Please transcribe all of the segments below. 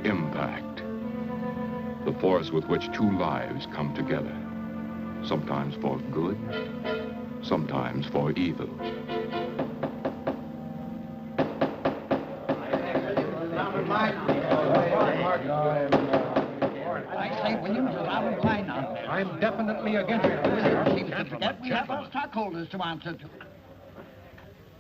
impact. The force with which two lives come together. Sometimes for good, sometimes for evil. I say, Williams, is out of line now. I'm definitely against it. Seems to forget we have our stockholders to answer to.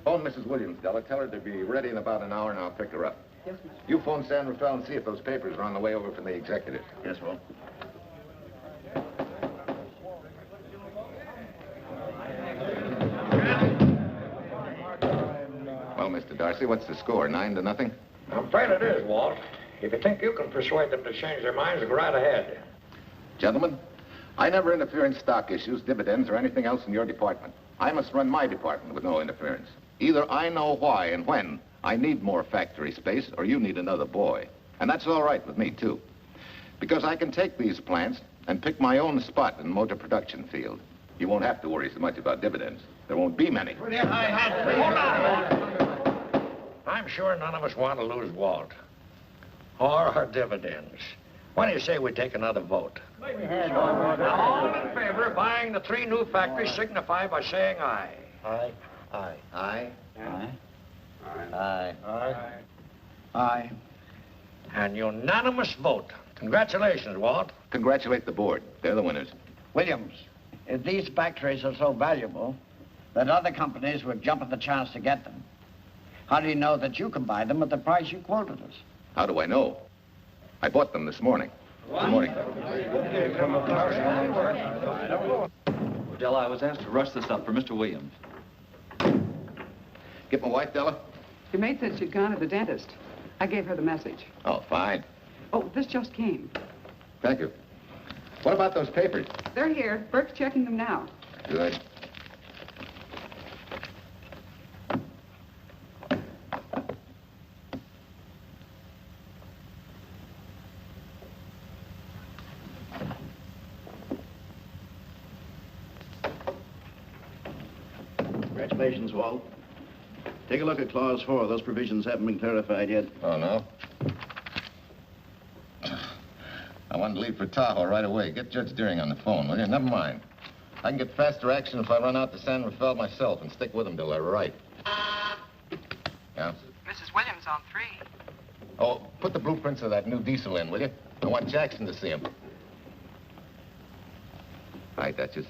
Phone Mrs. Williams, Della. Tell her to be ready in about an hour, and I'll pick her up. Yes, ma'am. You phone San Rafael and see if those papers are on the way over from the executive. Yes, Will. Well, Mr. Darcy, what's the score? 9-0? I'm afraid it is, Walt. If you think you can persuade them to change their minds, go right ahead. Gentlemen, I never interfere in stock issues, dividends, or anything else in your department. I must run my department with no interference. Either I know why and when I need more factory space, or you need another boy. And that's all right with me, too. Because I can take these plants and pick my own spot in the motor production field. You won't have to worry so much about dividends. There won't be many. Hold on. I'm sure none of us want to lose Walt. Or our dividends. Why do you say we take another vote? Now, all in favor of buying the 3 new factories signify by saying aye. Aye. Aye. Aye? Aye. Aye. Aye. Aye. An unanimous vote. Congratulations, Walt. Congratulate the board. They're the winners. Williams, if these factories are so valuable that other companies would jump at the chance to get them, how do you know that you can buy them at the price you quoted us? How do I know? I bought them this morning. Good morning. Della, I was asked to rush this up for Mr. Williams. Get my wife, Della? Your maid said she'd gone to the dentist. I gave her the message. Oh, fine. Oh, this just came. Thank you. What about those papers? They're here. Burke's checking them now. Good. Congratulations, Walt. Take a look at Clause 4. Those provisions haven't been clarified yet. Oh, no? I wanted to leave for Tahoe right away. Get Judge Deering on the phone, will you? Never mind. I can get faster action if I run out to San Rafael myself and stick with them till they're right. Yeah? Mrs. Williams on 3. Oh, put the blueprints of that new diesel in, will you? I want Jackson to see him. Hi, Duchess.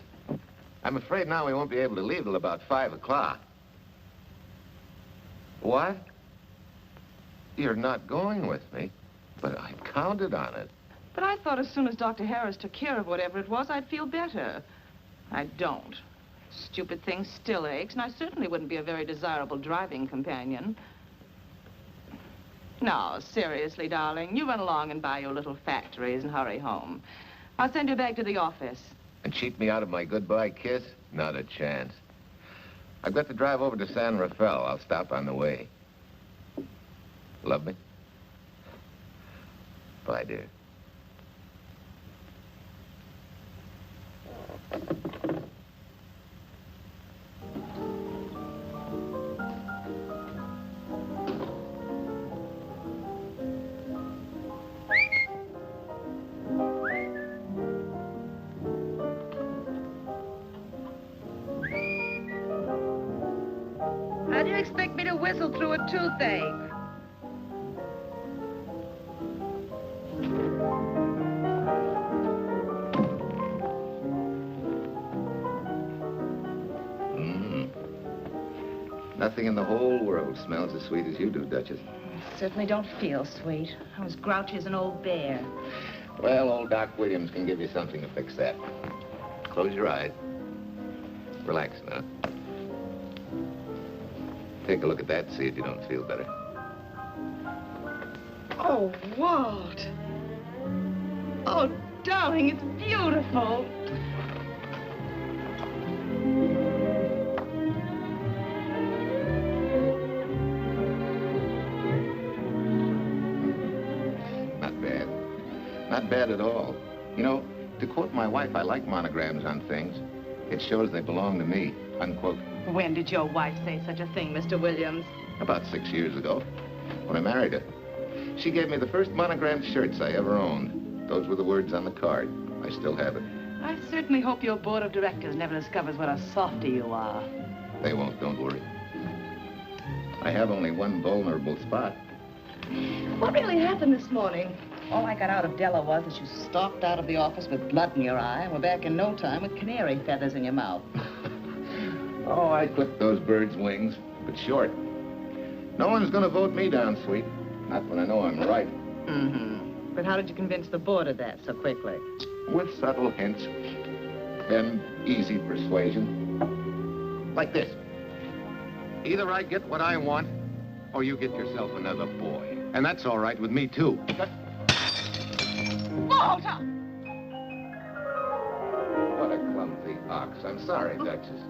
I'm afraid now we won't be able to leave till about 5 o'clock. What? You're not going with me, but I counted on it. But I thought as soon as Dr. Harris took care of whatever it was, I'd feel better. I don't. Stupid thing still aches, and I certainly wouldn't be a very desirable driving companion. Now, seriously, darling, you run along and buy your little factories and hurry home. I'll send you back to the office. And cheat me out of my goodbye kiss? Not a chance. I've got to drive over to San Rafael. I'll stop on the way. Love me? Bye, dear. How do you expect me to whistle through a toothache? Nothing in the whole world smells as sweet as you do, Duchess. Certainly don't feel sweet. I'm as grouchy as an old bear. Well, old Doc Williams can give you something to fix that. Close your eyes. Relax now. Take a look at that, see if you don't feel better. Oh, Walt. Oh, darling, it's beautiful. Not bad. Not bad at all. You know, to quote my wife, I like monograms on things. It shows they belong to me, unquote. When did your wife say such a thing, Mr. Williams? About 6 years ago, when I married her. She gave me the first monogrammed shirts I ever owned. Those were the words on the card. I still have it. I certainly hope your board of directors never discovers what a softy you are. They won't, don't worry. I have only one vulnerable spot. What really happened this morning? All I got out of Della was that you stalked out of the office with blood in your eye and were back in no time with canary feathers in your mouth. Oh, I clipped those birds' wings, but short. No one's gonna vote me down, sweet. Not when I know I'm right. Mm-hmm. But how did you convince the board of that so quickly? With subtle hints and easy persuasion. Like this. Either I get what I want, or you get yourself another boy. And that's all right with me, too. Walt! What a clumsy ox. I'm sorry, Duchess.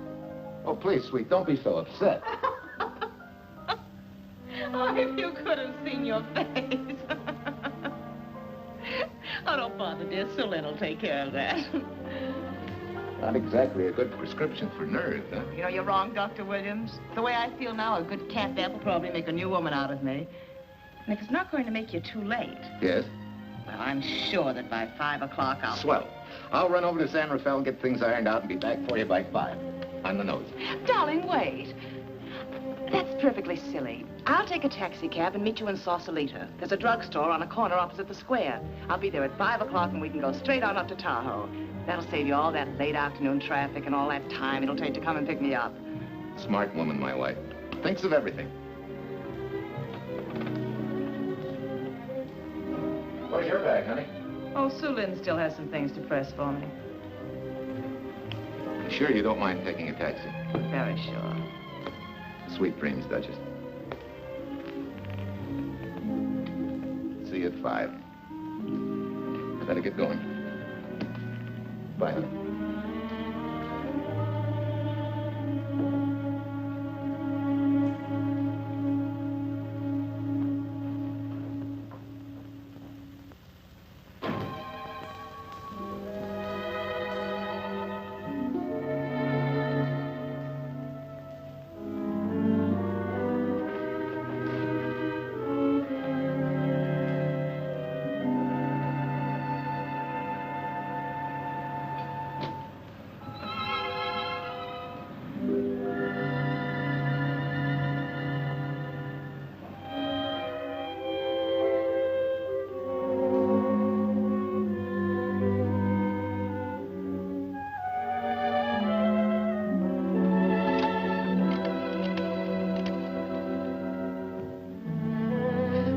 Oh, please, sweet, don't be so upset. Oh, if you could have seen your face. Oh, don't bother, dear. Sulin will take care of that. Not exactly a good prescription for nerves, huh? You know, you're wrong, Dr. Williams. The way I feel now, a good catnap will probably make a new woman out of me. And if it's not going to make you too late... Yes? Well, I'm sure that by 5 o'clock I'll... Swell. I'll run over to San Rafael, get things ironed out, and be back for you by 5. On the nose. Darling, wait. That's perfectly silly. I'll take a taxi cab and meet you in Sausalito. There's a drugstore on a corner opposite the square. I'll be there at 5 o'clock and we can go straight on up to Tahoe. That'll save you all that late afternoon traffic and all that time it'll take to come and pick me up. Smart woman, my wife. Thinks of everything. Where's your bag, honey? Oh, Sulin still has some things to press for me. Sure you don't mind taking a taxi? Very sure. Sweet dreams, Duchess. See you at 5. I better get going. Bye, honey.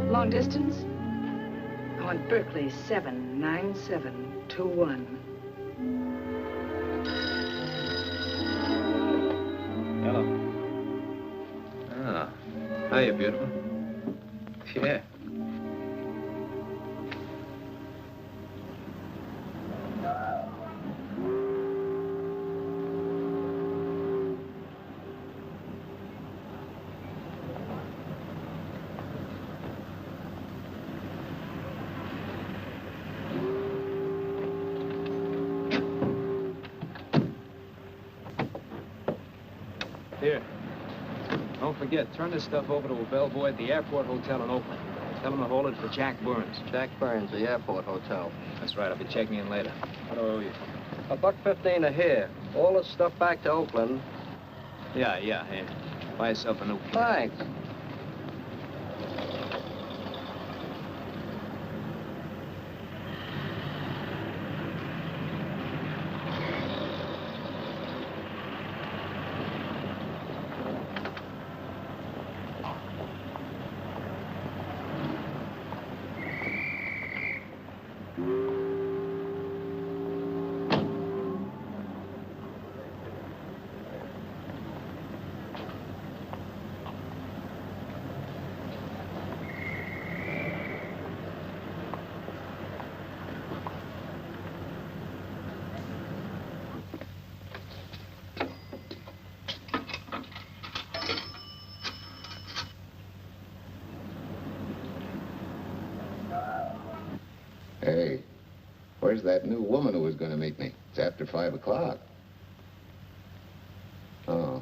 Long distance? I want Berkeley 79721. Hello. Ah, hiya, beautiful. Yeah. Here. Don't forget, turn this stuff over to a bellboy at the airport hotel in Oakland. Tell him to hold it for Jack Burns. Jack Burns, the airport hotel. That's right, I'll be checking in later. What do I owe you? $1.15 a here. All this stuff back to Oakland. Yeah, here. Buy yourself a new plane. Thanks. Hey, where's that new woman who was going to meet me? It's after 5 o'clock. Oh,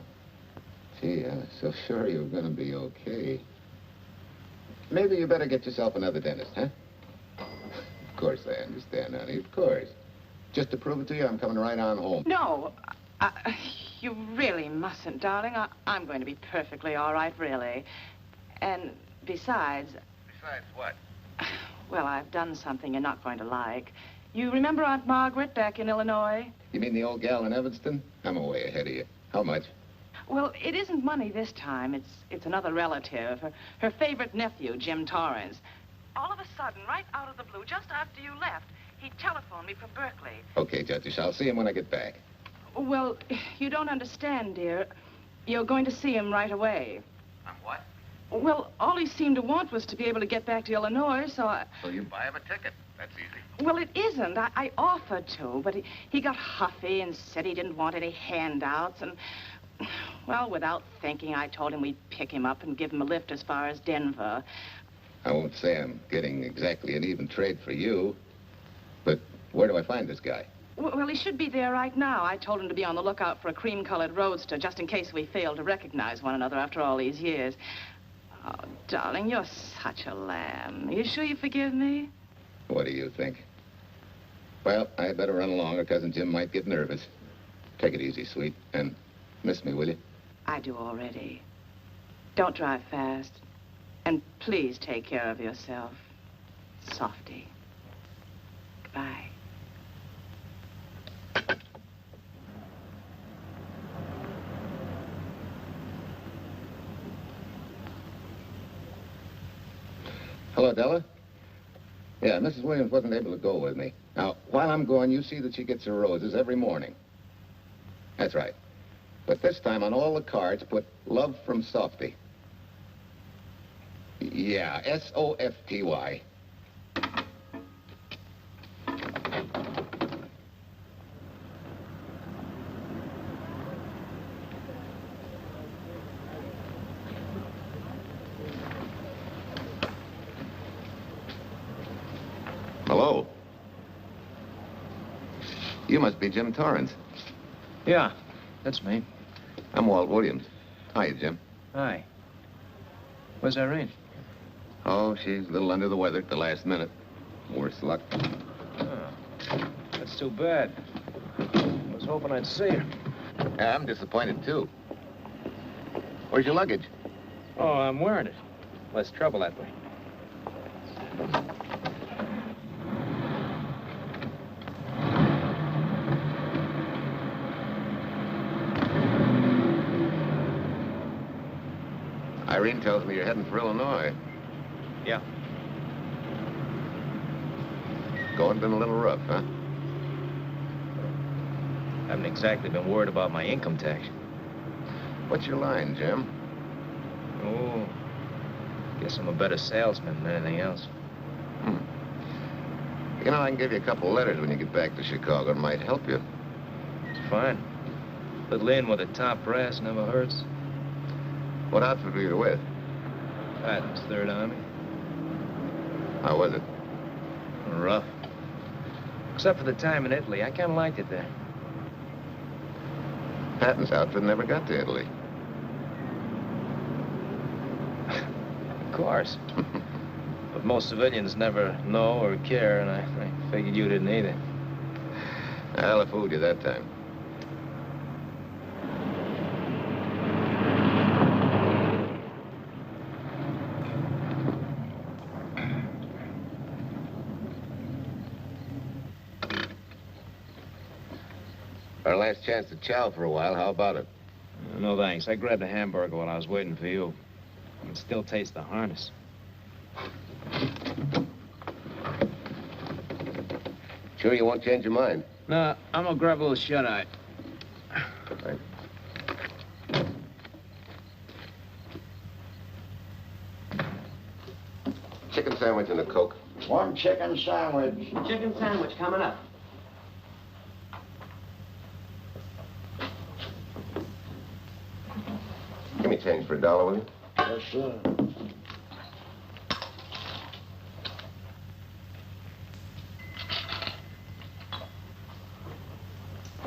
gee, I was so sure you were going to be okay. maybe you better get yourself another dentist, huh? Of course I understand, honey, of course. Just to prove it to you, I'm coming right on home. No, you really mustn't, darling. I'm going to be perfectly all right, really. And besides... Besides what? Well, I've done something you're not going to like. You remember Aunt Margaret back in Illinois? You mean the old gal in Evanston? I'm way ahead of you. How much? Well, it isn't money this time. It's another relative. Her favorite nephew, Jim Torrance. All of a sudden, right out of the blue, just after you left, he telephoned me from Berkeley. Okay, Judge, I'll see him when I get back. Well, you don't understand, dear. You're going to see him right away. I'm what? Well, all he seemed to want was to be able to get back to Illinois, so I... So you buy him a ticket. That's easy. Well, it isn't. I offered to, but he got huffy and said he didn't want any handouts, and... Well, without thinking, I told him we'd pick him up and give him a lift as far as Denver. I won't say I'm getting exactly an even trade for you, but where do I find this guy? Well, he should be there right now. I told him to be on the lookout for a cream-colored roadster, just in case we failed to recognize one another after all these years. Oh, darling, you're such a lamb. You sure you forgive me? What do you think? Well, I better run along, or Cousin Jim might get nervous. Take it easy, sweet, and miss me, will you? I do already. Don't drive fast. And please take care of yourself. Softy. Goodbye. Hello, Della? Yeah, Mrs. Williams wasn't able to go with me. Now, while I'm gone, you see that she gets her roses every morning. That's right. But this time on all the cards, put love from Softy. Yeah, S-O-F-T-Y. Hello. You must be Jim Torrance. Yeah, that's me. I'm Walt Williams. Hi, Jim. Hi. Where's Irene? Oh, she's a little under the weather at the last minute. Worse luck. Oh, that's too bad. I was hoping I'd see her. Yeah, I'm disappointed, too. Where's your luggage? Oh, I'm wearing it. Less trouble that way. Irene tells me you're heading for Illinois. Yeah. Going been a little rough, huh? Haven't exactly been worried about my income tax. What's your line, Jim? Oh, guess I'm a better salesman than anything else. You know, I can give you a couple letters when you get back to Chicago. It might help you. It's fine. Little in with a top brass never hurts. What outfit were you with? Patton's Third Army. How was it? Rough. Except for the time in Italy. I kind of liked it there. Patton's outfit never got to Italy. Of course. But most civilians never know or care, and I figured you didn't either. Well, I fooled you that time. Our last chance to chow for a while. How about it? No, thanks. I grabbed a hamburger while I was waiting for you. I can still taste the harness. Sure you won't change your mind? No, I'm gonna grab a little shut-eye. Right. Chicken sandwich and a Coke. One chicken sandwich. Chicken sandwich coming up. Give me change for $1, will you? Yes, sir.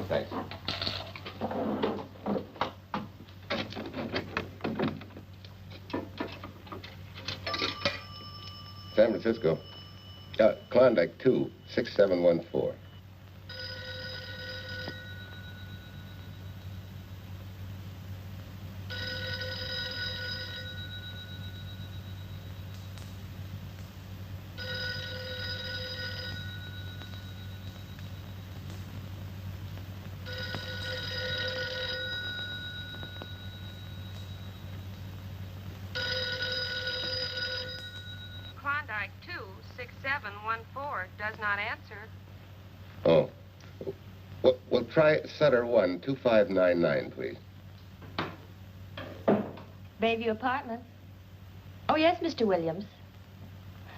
Thanks. San Francisco. Klondike 2, 6714. Klondike 2, 6714 does not answer. Oh. Well, try Sutter 1, 2599, please. Bayview Apartments. Oh, yes, Mr. Williams.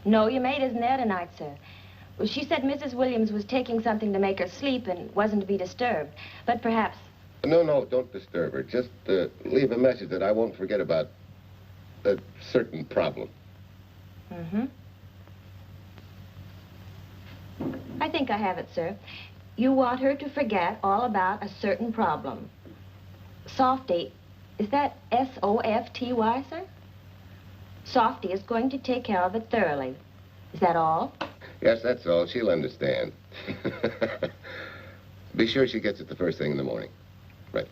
No, your maid isn't there tonight, sir. Well, she said Mrs. Williams was taking something to make her sleep and wasn't to be disturbed. But perhaps... No, don't disturb her. Just leave a message that I won't forget about a certain problem. Mm-hmm. I think I have it, sir. You want her to forget all about a certain problem. Softy, is that S-O-F-T-Y, sir? Softy is going to take care of it thoroughly. Is that all? Yes, that's all. She'll understand. Be sure she gets it the first thing in the morning. Right.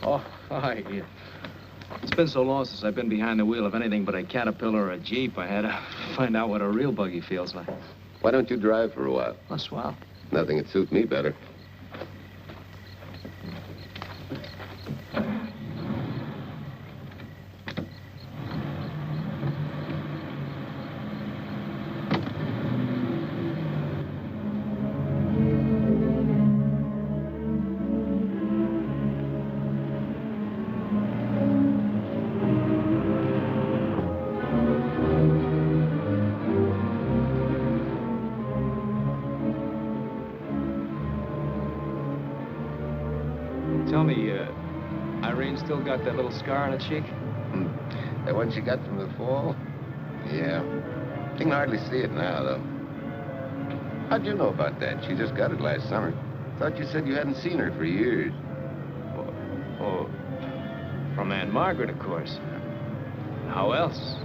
Oh, hi. It's been so long since I've been behind the wheel of anything but a Caterpillar or a Jeep. I had to find out what a real buggy feels like. Why don't you drive for a while? Oh, swell. Nothing would suit me better. Tell me, Irene still got that little scar on her cheek? That one she got from the fall? Yeah. You can hardly see it now, though. How'd you know about that? She just got it last summer. Thought you said you hadn't seen her for years. Oh, from Aunt Margaret, of course. How else?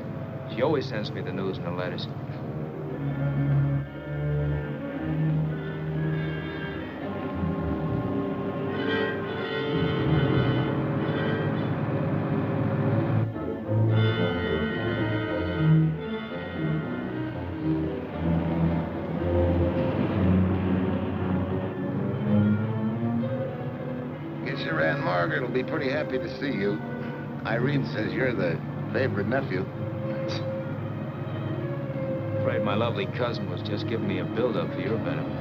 She always sends me the news in her letters. Margaret will be pretty happy to see you. Irene says you're the favorite nephew. Afraid my lovely cousin was just giving me a build-up for your benefit.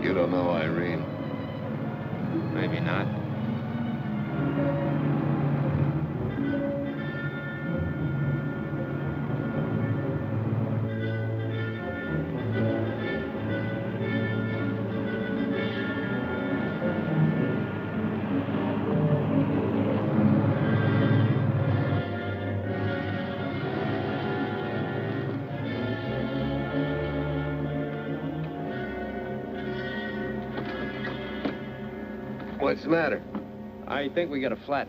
You don't know Irene. Maybe not. What's the matter? I think we got a flat.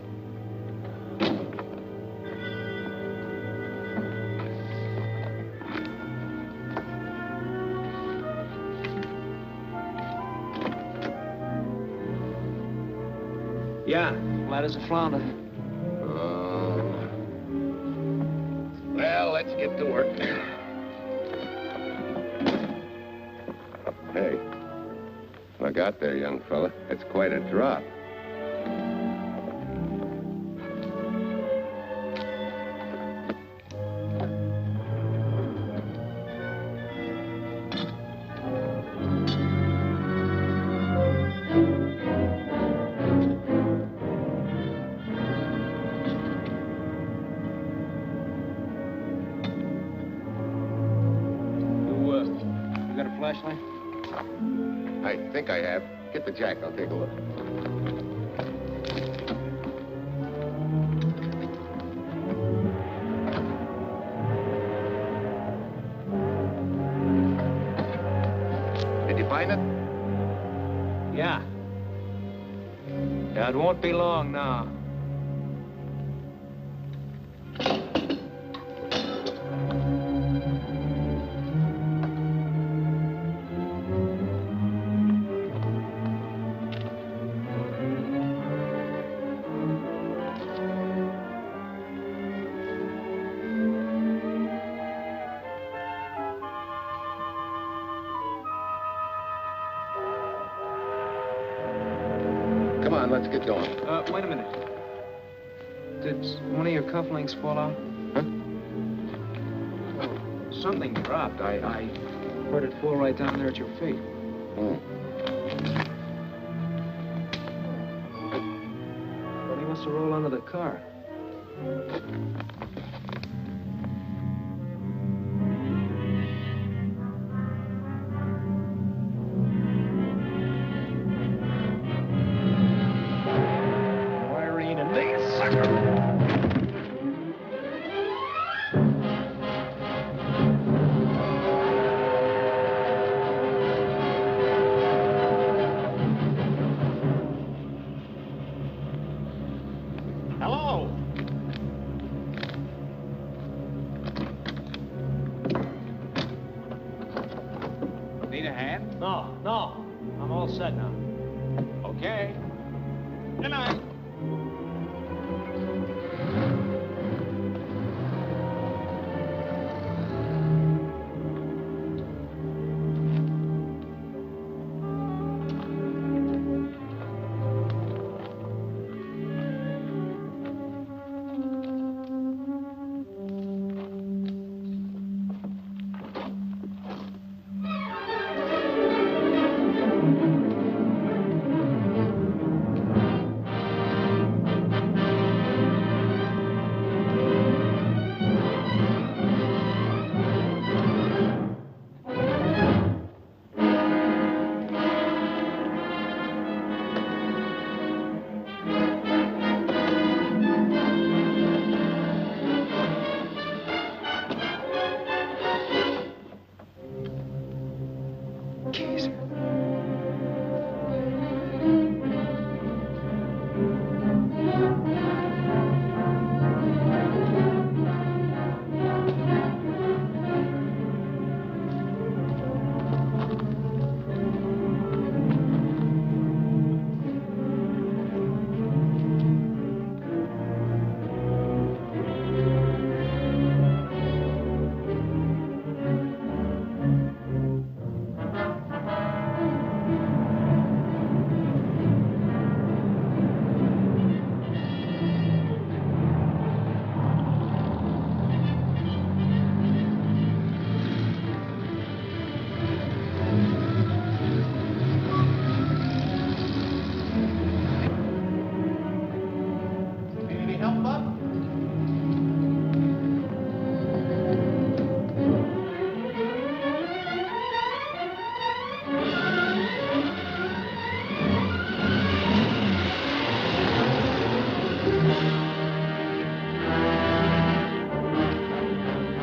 Yeah, flat as a flounder. Well, let's get to work. Hey, look out there, young fella. It's quite a drop. You got a flashlight? I think I have. Get the jack. I'll take a look. Did you find it? Yeah. Yeah, it won't be long now. Come on, let's get going. Wait a minute. Did one of your cufflinks fall out? Huh? Oh, something dropped. I heard it fall right down there at your feet. Oh. Well, he must have rolled under the car. Hello. Need a hand? No. I'm all set now. Okay. Good night.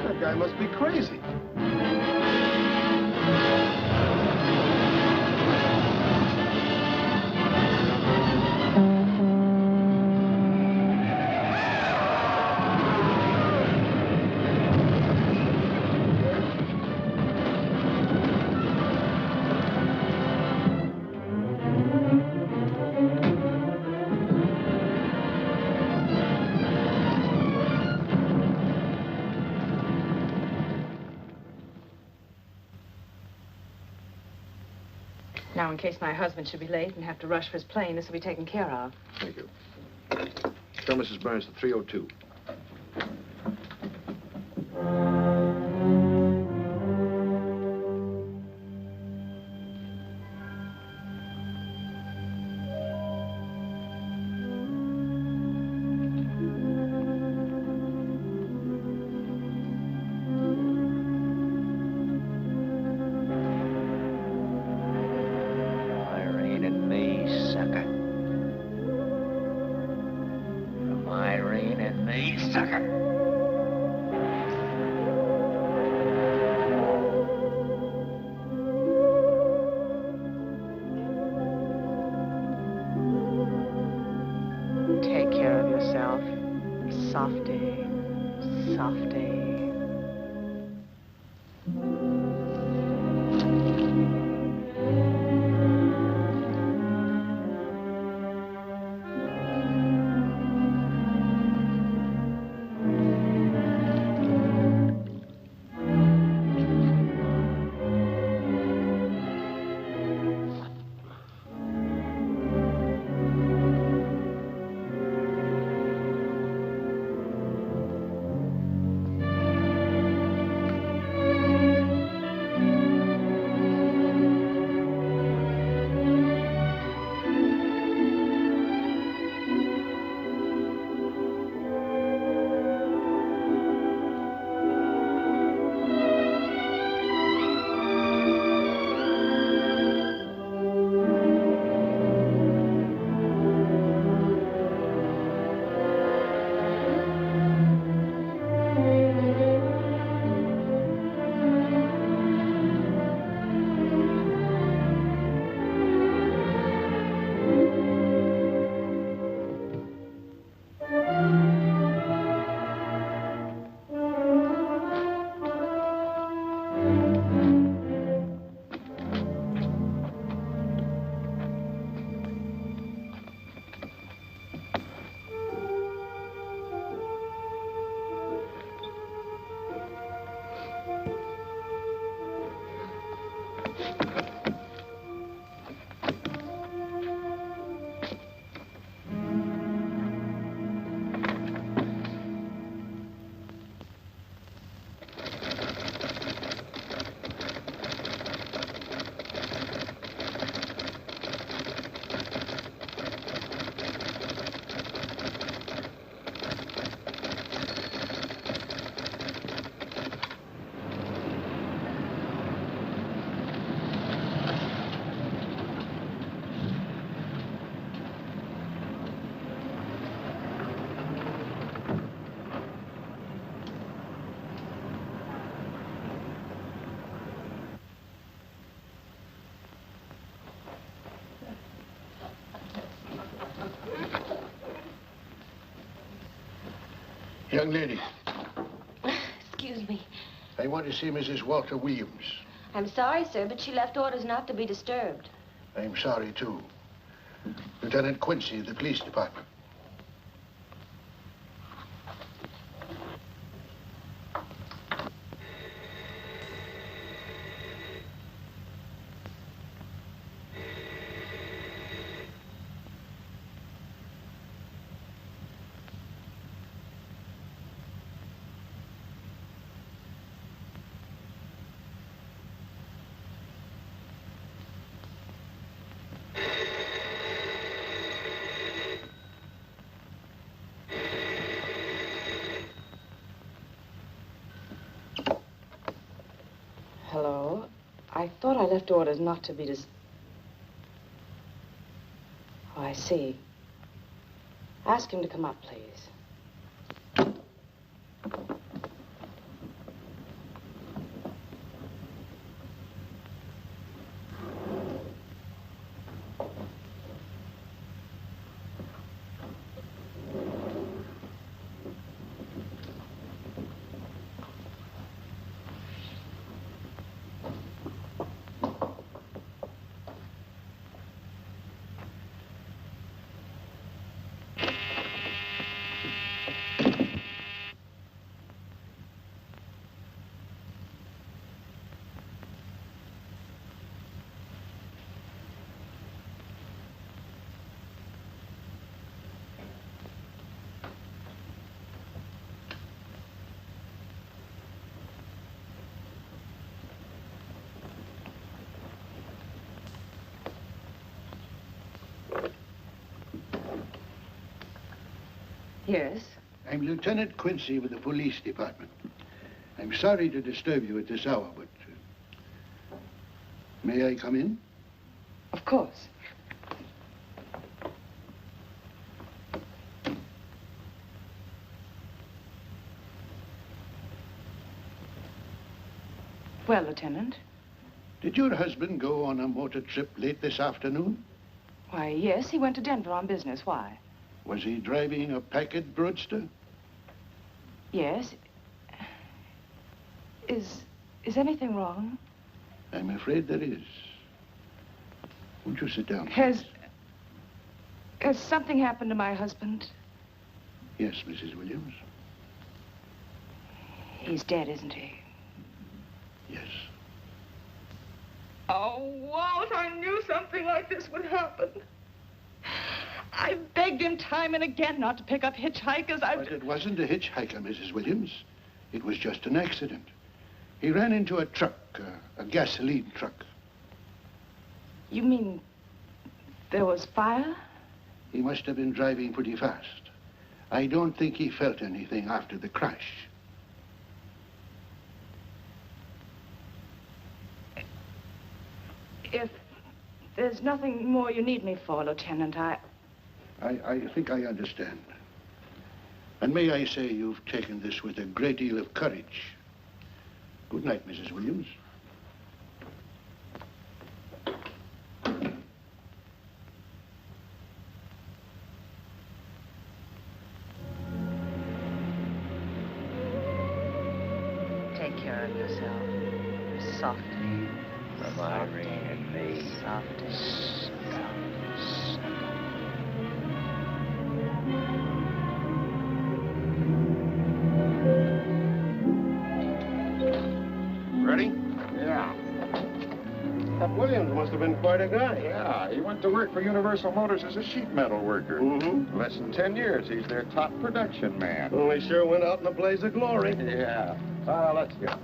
That guy must be crazy. Now, in case my husband should be late and have to rush for his plane, this will be taken care of. Thank you. Tell Mrs. Burns the 302. Take care of yourself. Softy, softy. Young lady, Excuse me. I want to see Mrs. Walter Williams. I'm sorry, sir, but she left orders not to be disturbed. I'm sorry, too. Lieutenant Quincy of the police department. Hello? I thought I left orders not to be Oh, I see. Ask him to come up, please. Yes? I'm Lieutenant Quincy with the police department. I'm sorry to disturb you at this hour, but... may I come in? Of course. Well, Lieutenant? Did your husband go on a motor trip late this afternoon? Why, yes, he went to Denver on business. Why? Was he driving a packet roadster? Yes. Is anything wrong? I'm afraid there is. Won't you sit down? Has something happened to my husband? Yes, Mrs. Williams. He's dead, isn't he? Yes. Oh, Walt, I knew something like this would happen. I begged him time and again not to pick up hitchhikers. But it wasn't a hitchhiker, Mrs. Williams. It was just an accident. He ran into a truck, a gasoline truck. You mean there was fire? He must have been driving pretty fast. I don't think he felt anything after the crash. If there's nothing more you need me for, Lieutenant, I think I understand. And may I say you've taken this with a great deal of courage. Good night, Mrs. Williams. Take care of yourself. Softly. From Irene and me. Softly. Ready? Yeah. That Williams must have been quite a guy. Yeah, he went to work for Universal Motors as a sheet metal worker. Mm-hmm. Less than 10 years, he's their top production man. Well, he sure went out in a blaze of glory. Yeah. Well, let's go.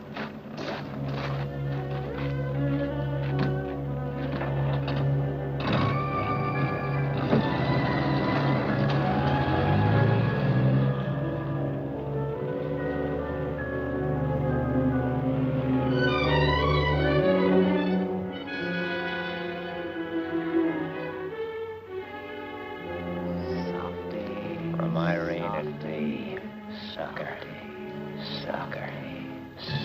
From Irene and me. Sucker. Sucker.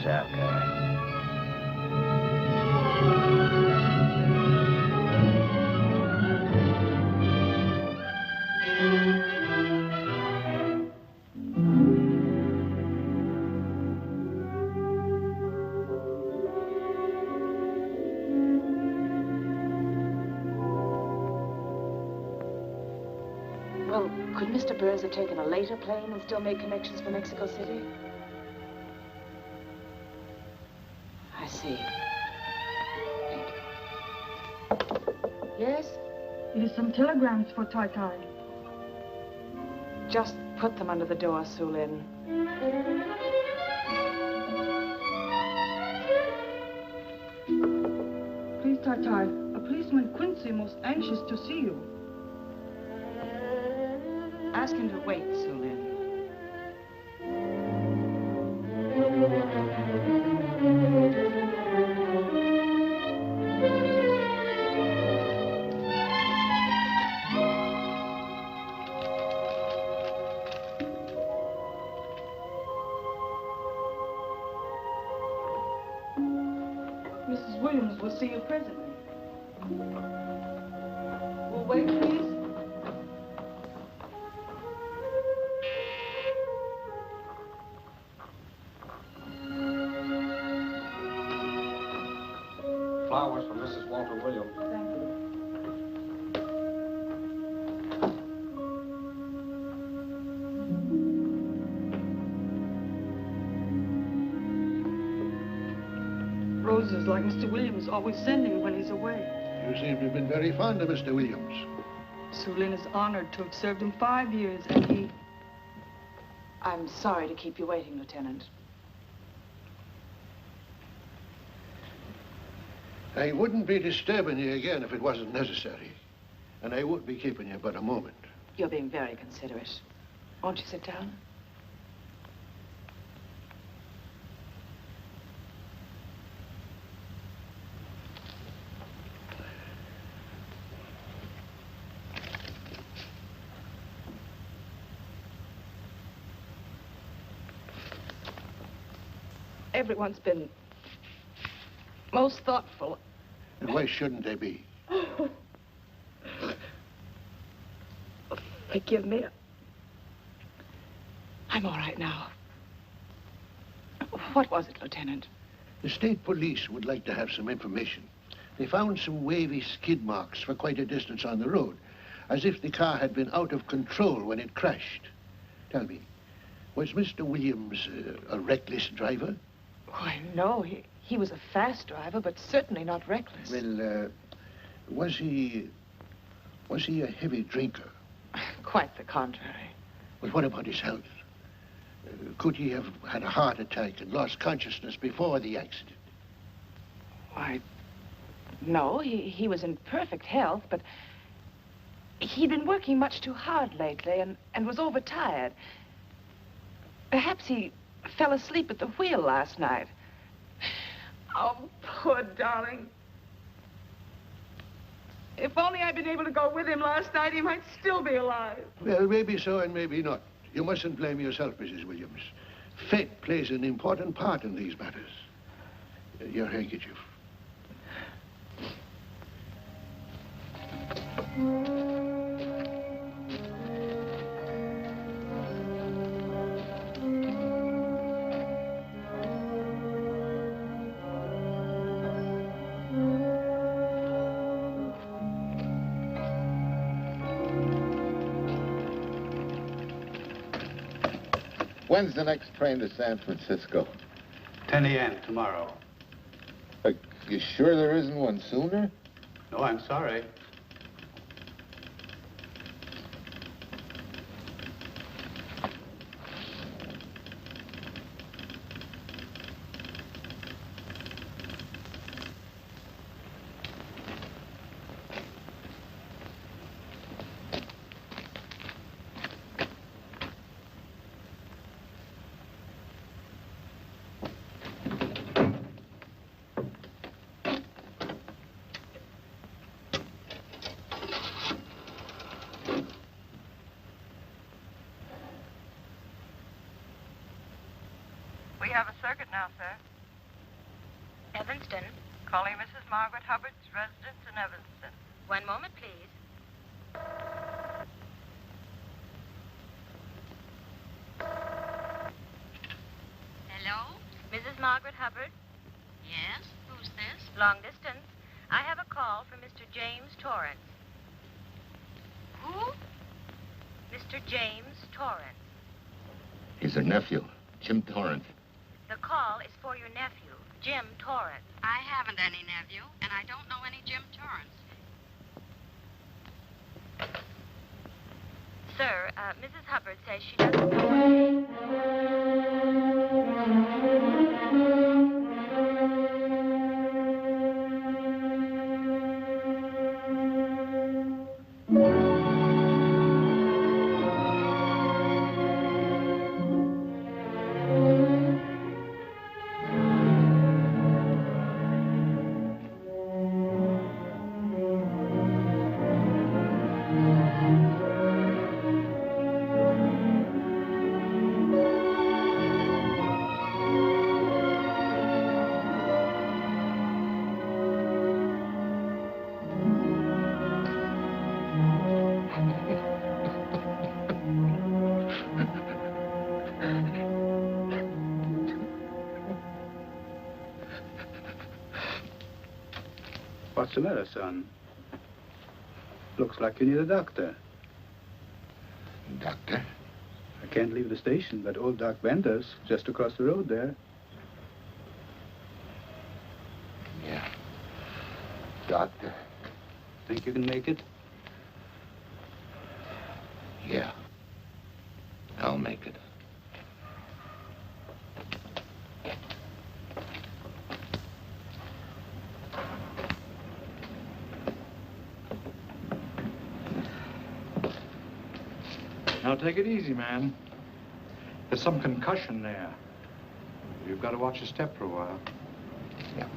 Sucker. Well, could Mr. Burrs have taken a later plane and still made connections for Mexico City? I see. Thank you. Yes? Here's some telegrams for Tai. Just put them under the door, Sulin. Please, Tai, a policeman Quincy most anxious to see you. Ask him to wait, Sulin. Mrs. Williams will see you presently. Will wait, please. Flowers for Mrs. Walter Williams. Thank you. Roses like Mr. Williams always sending when he's away. You seem to have been very fond of Mr. Williams. Sulin is honored to have served him 5 years, and he... I'm sorry to keep you waiting, Lieutenant. I wouldn't be disturbing you again if it wasn't necessary. And I wouldn't be keeping you but a moment. You're being very considerate. Won't you sit down? Everyone's been most thoughtful. And why shouldn't they be? Forgive me. I'm all right now. What was it, Lieutenant? The state police would like to have some information. They found some wavy skid marks for quite a distance on the road, as if the car had been out of control when it crashed. Tell me, was Mr. Williams a reckless driver? Why, no. He was a fast driver, but certainly not reckless. Well, was he a heavy drinker? Quite the contrary. Well, what about his health? Could he have had a heart attack and lost consciousness before the accident? Why, no. He was in perfect health, but he'd been working much too hard lately and was overtired. Perhaps he fell asleep at the wheel last night. Oh, poor darling. If only I'd been able to go with him last night, he might still be alive. Well, maybe so and maybe not. You mustn't blame yourself, Mrs. Williams. Fate plays an important part in these matters. Your handkerchief. When's the next train to San Francisco? 10 a.m. tomorrow. You sure there isn't one sooner? No, I'm sorry. We have a circuit now, sir. Evanston. Calling Mrs. Margaret Hubbard's residence in Evanston. One moment, please. Hello? Mrs. Margaret Hubbard? Yes? Who's this? Long distance. I have a call from Mr. James Torrance. Who? Mr. James Torrance. He's her nephew, Jim Torrance. The call is for your nephew, Jim Torrance. I haven't any nephew, and I don't know any Jim Torrance. Sir, Mrs. Hubbard says she doesn't know. What's the matter, son? Looks like you need a doctor. Doctor? I can't leave the station, but old Doc Bender's just across the road there. Yeah. Doctor? Think you can make it? Yeah. I'll make it. Now, take it easy, man. There's some concussion there. You've got to watch your step for a while. Yeah.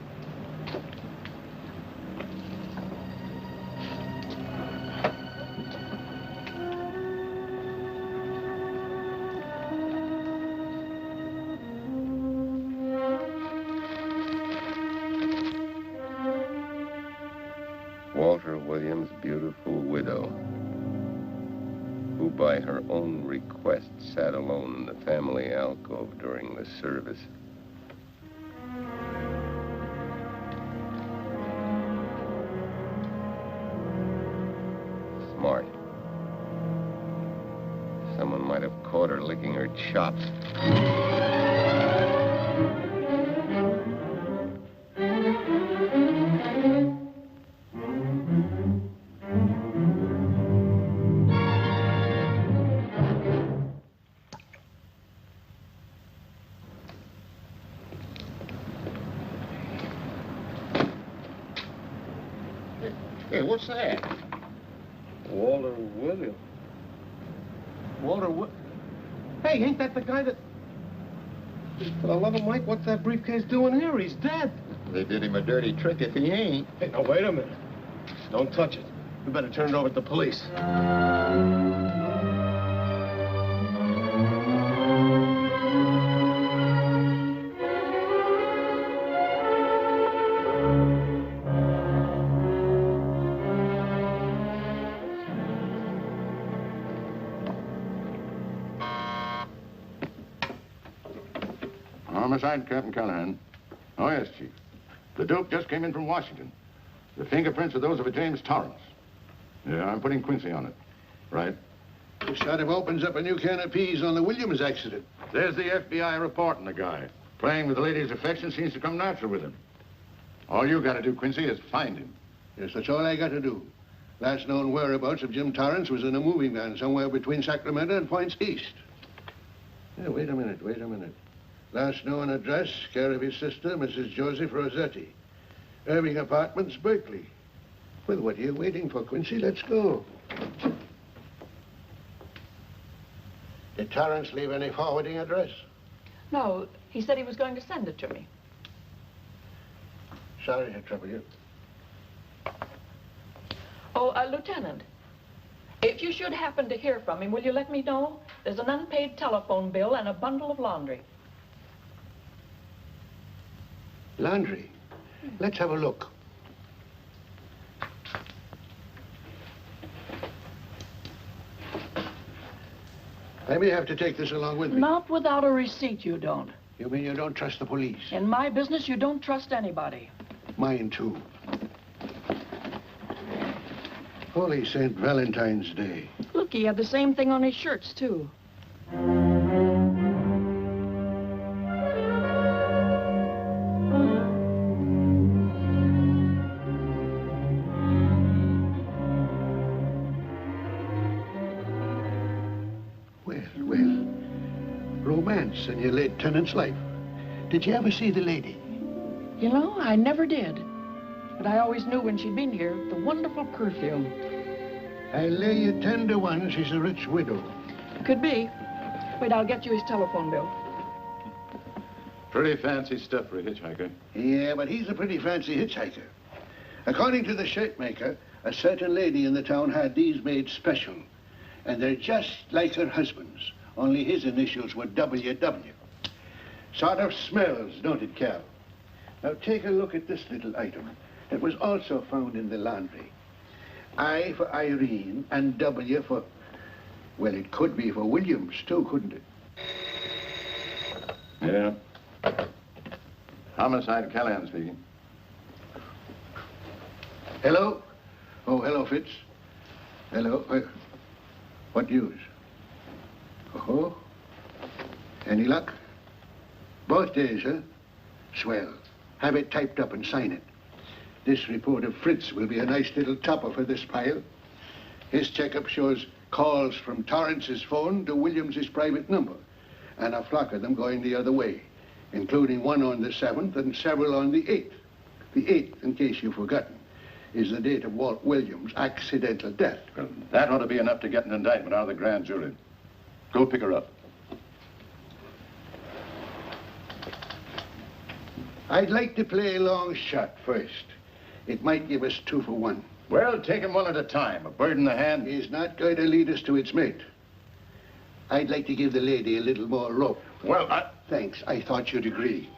Walter Williams' beautiful widow, who by her own request sat alone in the family alcove during the service. Smart. Someone might have caught her licking her chops. Hey, what's that? Walter Williams. Hey, ain't that the guy that... For the love of Mike, what's that briefcase doing here? He's dead. They did him a dirty trick if he ain't. Hey, now, wait a minute. Don't touch it. We better turn it over to the police. Homicide, Captain Callahan. Oh, yes, Chief. The dope just came in from Washington. The fingerprints are those of a James Torrance. Yeah, I'm putting Quincy on it. Right. This sort of opens up a new can of peas on the Williams accident. There's the FBI reporting the guy. Playing with the lady's affection seems to come natural with him. All you gotta do, Quincy, is find him. Yes, that's all I got to do. Last known whereabouts of Jim Torrance was in a moving van somewhere between Sacramento and Points East. Yeah, wait a minute. Last known address, care of his sister, Mrs. Joseph Rossetti. Irving Apartments, Berkeley. Well, what are you waiting for, Quincy? Let's go. Did Torrance leave any forwarding address? No, he said he was going to send it to me. Sorry to trouble you. Oh, Lieutenant, if you should happen to hear from him, will you let me know? There's an unpaid telephone bill and a bundle of laundry. Laundry? Let's have a look. I may have to take this along with me. Not without a receipt, you don't. You mean you don't trust the police? In my business, you don't trust anybody. Mine, too. Holy St. Valentine's Day. Look, he had the same thing on his shirts, too. Romance in your late tenant's life. Did you ever see the lady? You know, I never did. But I always knew when she'd been here, the wonderful perfume. I'll lay you 10 to 1 she's a rich widow. Could be. Wait, I'll get you his telephone bill. Pretty fancy stuff for a hitchhiker. Yeah, but he's a pretty fancy hitchhiker. According to the shirt maker, a certain lady in the town had these made special. And they're just like her husband's. Only his initials were WW. Sort of smells, don't it, Cal? Now, take a look at this little item. It was also found in the laundry. I for Irene and W for... Well, it could be for Williams, too, couldn't it? Yeah. Homicide, Callahan speaking. Hello? Oh, hello, Fitz. Hello. What news? Oh, any luck? Both days, huh? Swell. Have it typed up and sign it. This report of Fritz will be a nice little topper for this pile. His checkup shows calls from Torrance's phone to Williams's private number, and a flock of them going the other way, including one on the 7th and several on the 8th. The 8th, in case you've forgotten, is the date of Walt Williams' accidental death. Well, that ought to be enough to get an indictment out of the grand jury. Go pick her up. I'd like to play a long shot first. It might give us 2 for 1. Well, take him one at a time. A bird in the hand. He's not going to lead us to its mate. I'd like to give the lady a little more rope. Well, Thanks. I thought you'd agree.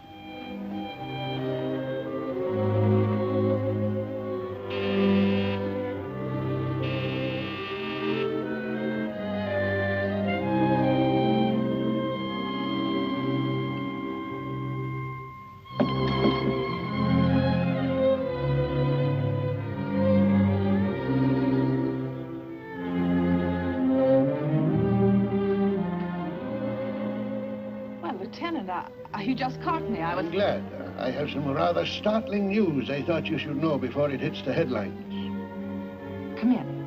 You just caught me. I'm glad. I have some rather startling news I thought you should know before it hits the headlines. Come in.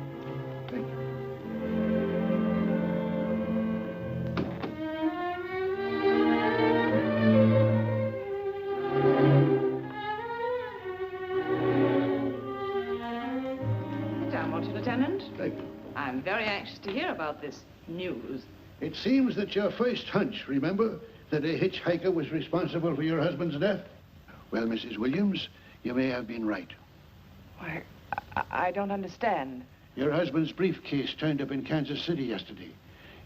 Thank you. Sit down, won't you, Lieutenant? Thank you. I'm very anxious to hear about this news. It seems that your first hunch, remember, that a hitchhiker was responsible for your husband's death? Well, Mrs. Williams, you may have been right. Why, I don't understand. Your husband's briefcase turned up in Kansas City yesterday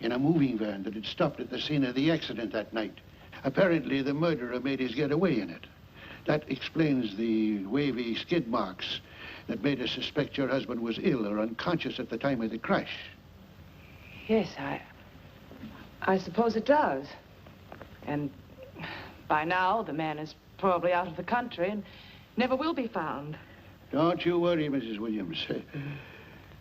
in a moving van that had stopped at the scene of the accident that night. Apparently, the murderer made his getaway in it. That explains the wavy skid marks that made us suspect your husband was ill or unconscious at the time of the crash. Yes, I suppose it does. And by now, the man is probably out of the country and never will be found. Don't you worry, Mrs. Williams.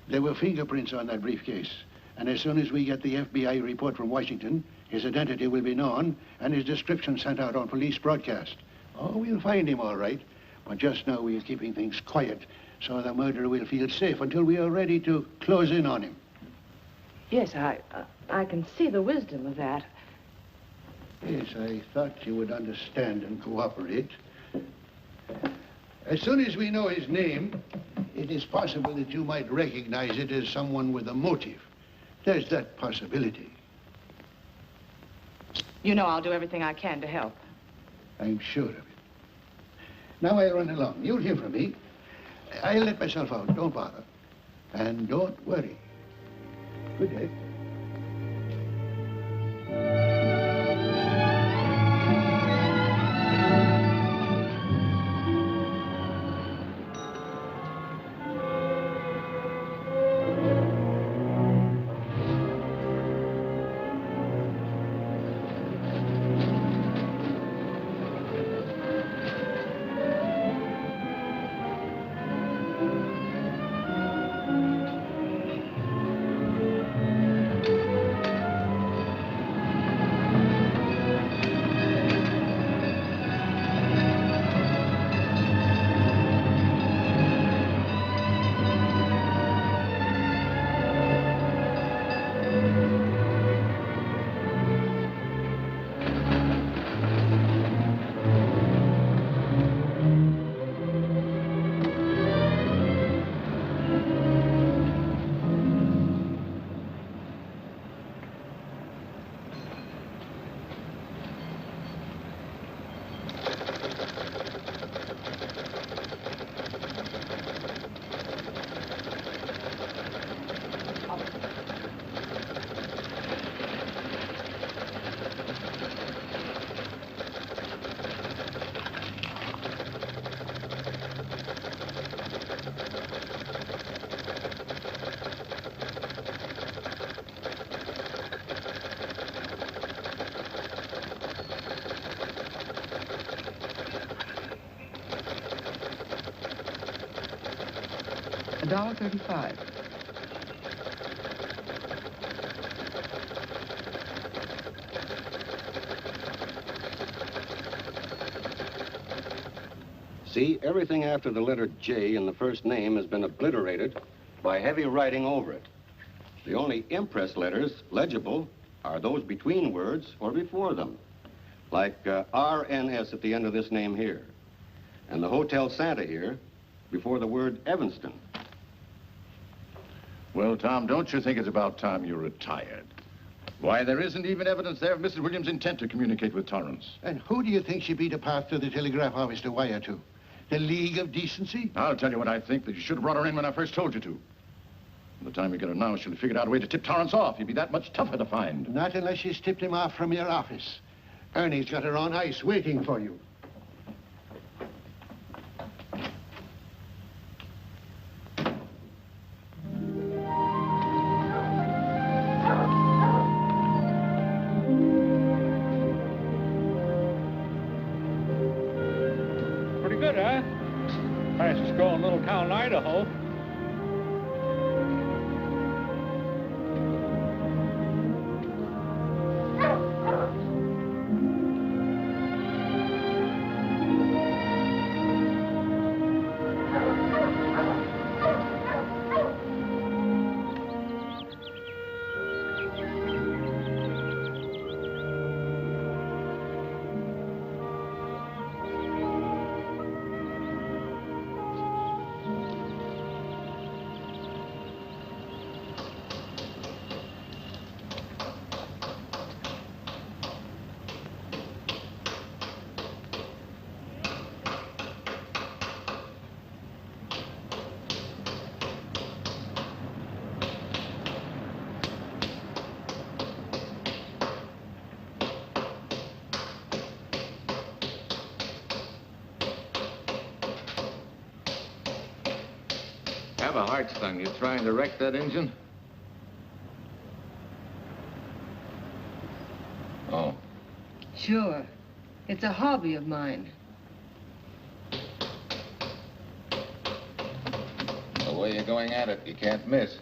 There were fingerprints on that briefcase. And as soon as we get the FBI report from Washington, his identity will be known and his description sent out on police broadcast. Oh, we'll find him all right. But just now we're keeping things quiet so the murderer will feel safe until we are ready to close in on him. Yes, I can see the wisdom of that. Yes, I thought you would understand and cooperate. As soon as we know his name, it is possible that you might recognize it as someone with a motive. There's that possibility. You know I'll do everything I can to help. I'm sure of it. Now I'll run along. You'll hear from me. I'll let myself out. Don't bother. And don't worry. Good day. $1.35. See, everything after the letter J in the first name has been obliterated by heavy writing over it. The only impress letters legible are those between words or before them, like RNS at the end of this name here, and the Hotel Santa here before the word Evanston. Well, Tom, don't you think it's about time you retired? Why, there isn't even evidence there of Mrs. Williams' intent to communicate with Torrance. And who do you think she beat a path to the telegraph office to wire to? The League of Decency? I'll tell you what I think, that you should have brought her in when I first told you to. By the time you get her now, she'll have figured out a way to tip Torrance off. He'd be that much tougher to find. Not unless she's tipped him off from your office. Ernie's got her on ice waiting for you. Pretty good, huh? Fastest growing little town in Idaho. Have a heart, son. You trying to wreck that engine? Oh. Sure. It's a hobby of mine. The way you're going at it, you can't miss.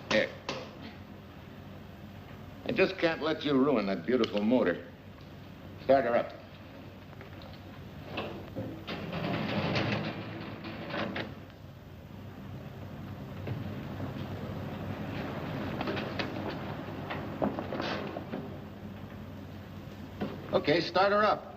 Here. I just can't let you ruin that beautiful motor. Start her up. Okay, start her up.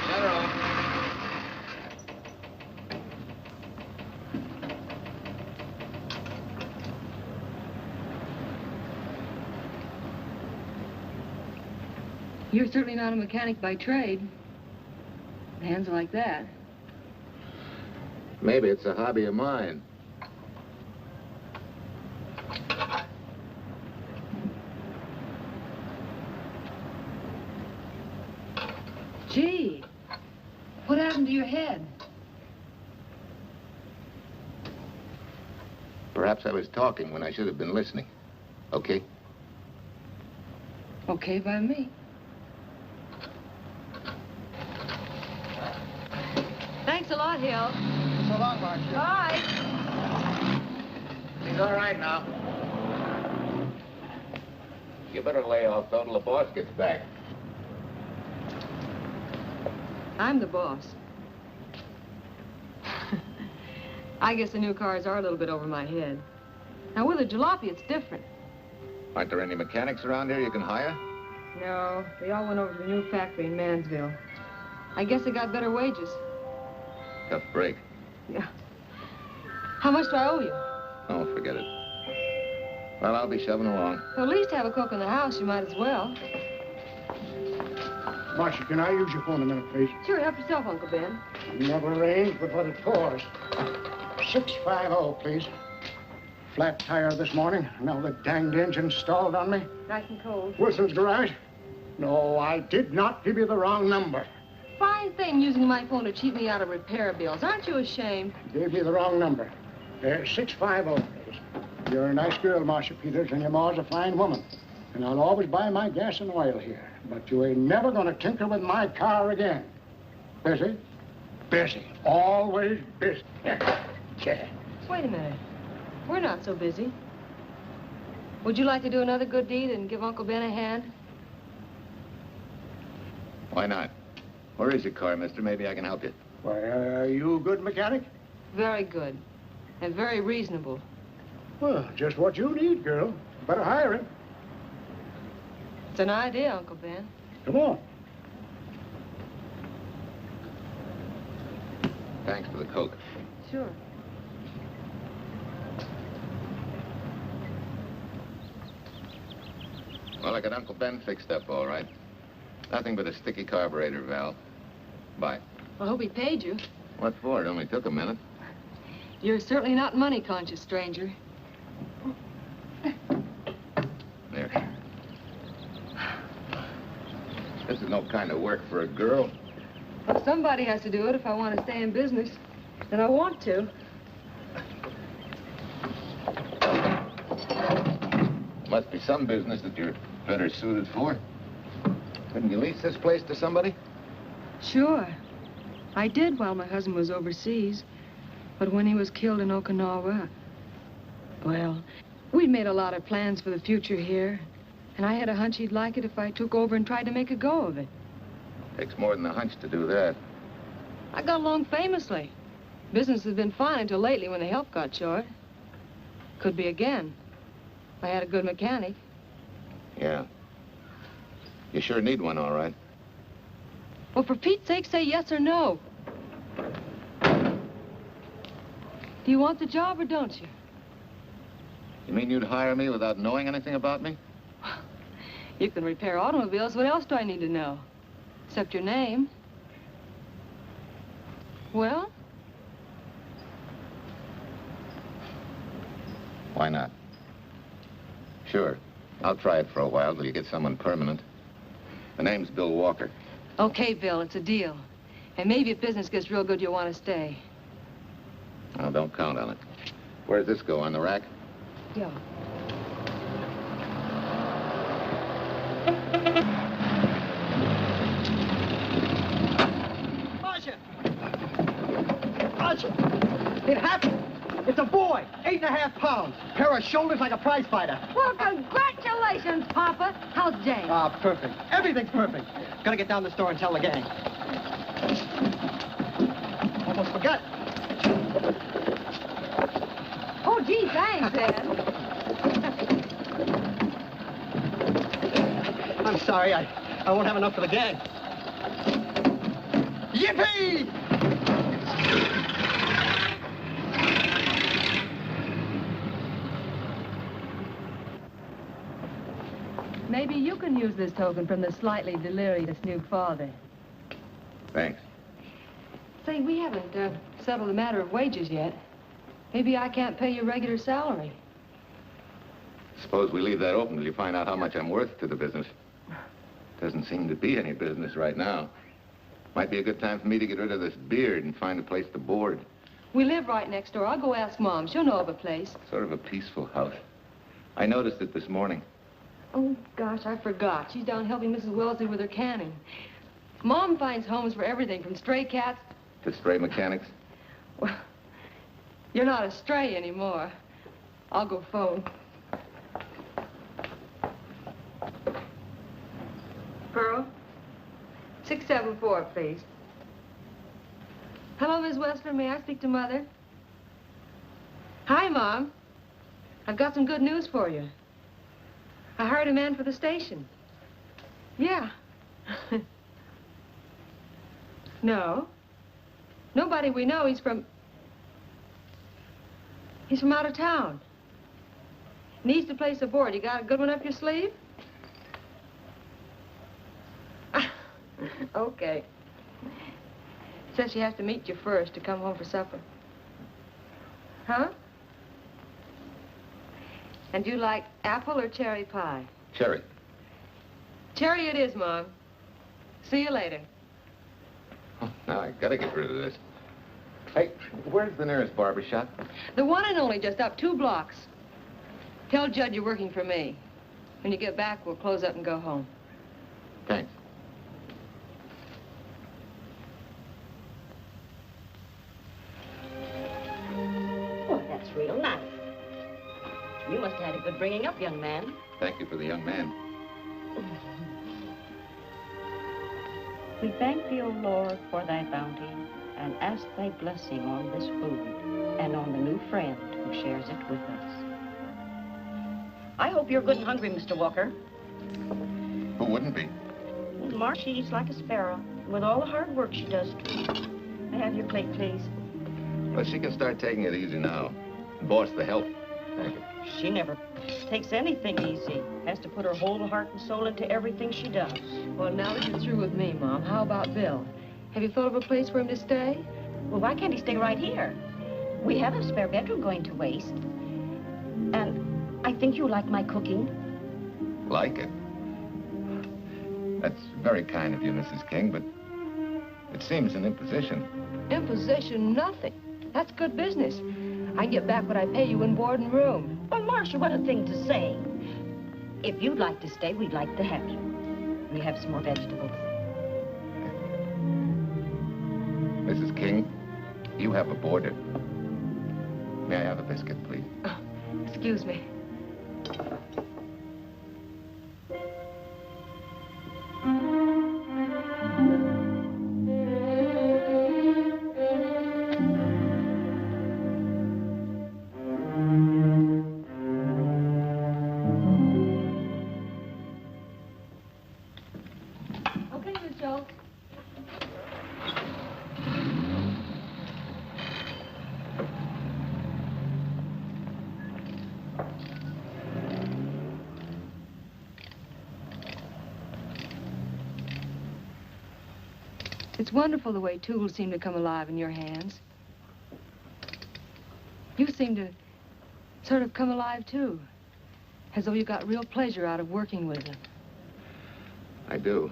Shut her off. You're certainly not a mechanic by trade. Hands like that. Maybe it's a hobby of mine. Gee, what happened to your head? Perhaps I was talking when I should have been listening. Okay? Okay by me. Thanks a lot, Hill. So long, Marcia. Bye. He's all right now. You better lay off till the boss gets back. I'm the boss. I guess the new cars are a little bit over my head. Now, with a jalopy, it's different. Aren't there any mechanics around here you can hire? No, they all went over to the new factory in Mansville. I guess they got better wages. Tough break. Yeah. How much do I owe you? Oh, forget it. Well, I'll be shoving along. Well, at least have a cook in the house. You might as well. Marcia, can I use your phone a minute, please? Sure, help yourself, Uncle Ben. Never rains but what it pours. 650, please. Flat tire this morning. Now the danged engine stalled on me. Nice and cold. Wilson's garage? No, I did not give you the wrong number. Fine thing using my phone to cheat me out of repair bills. Aren't you ashamed? Gave you the wrong number. 650, please. You're a nice girl, Marcia Peters, and your ma's a fine woman. And I'll always buy my gas and oil here. But you ain't never gonna tinker with my car again. Busy? Busy. Always busy. Yeah. Wait a minute. We're not so busy. Would you like to do another good deed and give Uncle Ben a hand? Why not? Where is your car, mister? Maybe I can help you. Why, are you a good mechanic? Very good. And very reasonable. Well, just what you need, girl. Better hire him. It's an idea, Uncle Ben. Come on. Thanks for the Coke. Sure. Well, I got Uncle Ben fixed up all right. Nothing but a sticky carburetor valve. Bye. I hope he paid you. What for? It only took a minute. You're certainly not money conscious, stranger. There. This is no kind of work for a girl. Well, somebody has to do it if I want to stay in business. And I want to. Must be some business that you're better suited for. Couldn't you lease this place to somebody? Sure. I did while my husband was overseas. But when he was killed in Okinawa, well, we'd made a lot of plans for the future here. And I had a hunch he'd like it if I took over and tried to make a go of it. Takes more than a hunch to do that. I got along famously. Business has been fine until lately when the help got short. Could be again. I had a good mechanic. Yeah. You sure need one, all right. Well, for Pete's sake, say yes or no. Do you want the job or don't you? You mean you'd hire me without knowing anything about me? You can repair automobiles. What else do I need to know? Except your name. Well? Why not? Sure. I'll try it for a while till you get someone permanent. The name's Bill Walker. Okay, Bill, it's a deal. And maybe if business gets real good, you'll want to stay. Oh, don't count on it. Where does this go, on the rack? Yeah. Marcia! Marcia! It happened! It's a boy, 8.5 pounds. Pair of shoulders like a prize fighter. Well, congratulations, Papa. How's Jane? Ah, perfect. Everything's perfect. Gotta get down to the store and tell the gang. Almost forgot. Oh, gee, thanks, Ed. I'm sorry, I won't have enough for the gang. Yippee! Maybe you can use this token from the slightly delirious new father. Thanks. Say, we haven't settled the matter of wages yet. Maybe I can't pay your regular salary. Suppose we leave that open till you find out how much I'm worth to the business. Doesn't seem to be any business right now. Might be a good time for me to get rid of this beard and find a place to board. We live right next door. I'll go ask Mom. She'll know of a place. Sort of a peaceful house. I noticed it this morning. Oh, gosh, I forgot. She's down helping Mrs. Wellesley with her canning. Mom finds homes for everything from stray cats... To stray mechanics? Well, you're not a stray anymore. I'll go phone. Pearl? 674, please. Hello, Miss Westler. May I speak to Mother? Hi, Mom. I've got some good news for you. I hired a man for the station. Yeah. No. Nobody we know. He's from out of town. Needs to place a board. You got a good one up your sleeve? Okay. Says she has to meet you first to come home for supper. Huh? And you like apple or cherry pie? Cherry. Cherry it is, Mom. See you later. Oh, now I gotta get rid of this. Hey, where's the nearest barber shop? The one and only, just up 2 blocks. Tell Judd you're working for me. When you get back, we'll close up and go home. Thanks. Well, that's real nice. You must have had a good bringing up, young man. Thank you for the young man. We thank thee, O Lord, for thy bounty, and ask thy blessing on this food and on the new friend who shares it with us. I hope you're good and hungry, Mr. Walker. Who wouldn't be? Mark, she eats like a sparrow, with all the hard work she does. May I have your plate, please? Well, she can start taking it easy now. Boss, the help. Thank you. She never takes anything easy. Has to put her whole heart and soul into everything she does. Well, now that you're through with me, Mom, how about Bill? Have you thought of a place for him to stay? Well, why can't he stay right here? We have a spare bedroom going to waste. And I think you like my cooking. Like it? That's very kind of you, Mrs. King, but it seems an imposition. Imposition, nothing. That's good business. I get back what I pay you in board and room. Well, Marcia, what a thing to say. If you'd like to stay, we'd like to have you. We have some more vegetables. Mrs. King, you have a boarder. May I have a biscuit, please? Oh, excuse me. It's wonderful the way tools seem to come alive in your hands. You seem to sort of come alive, too. As though you got real pleasure out of working with them. I do.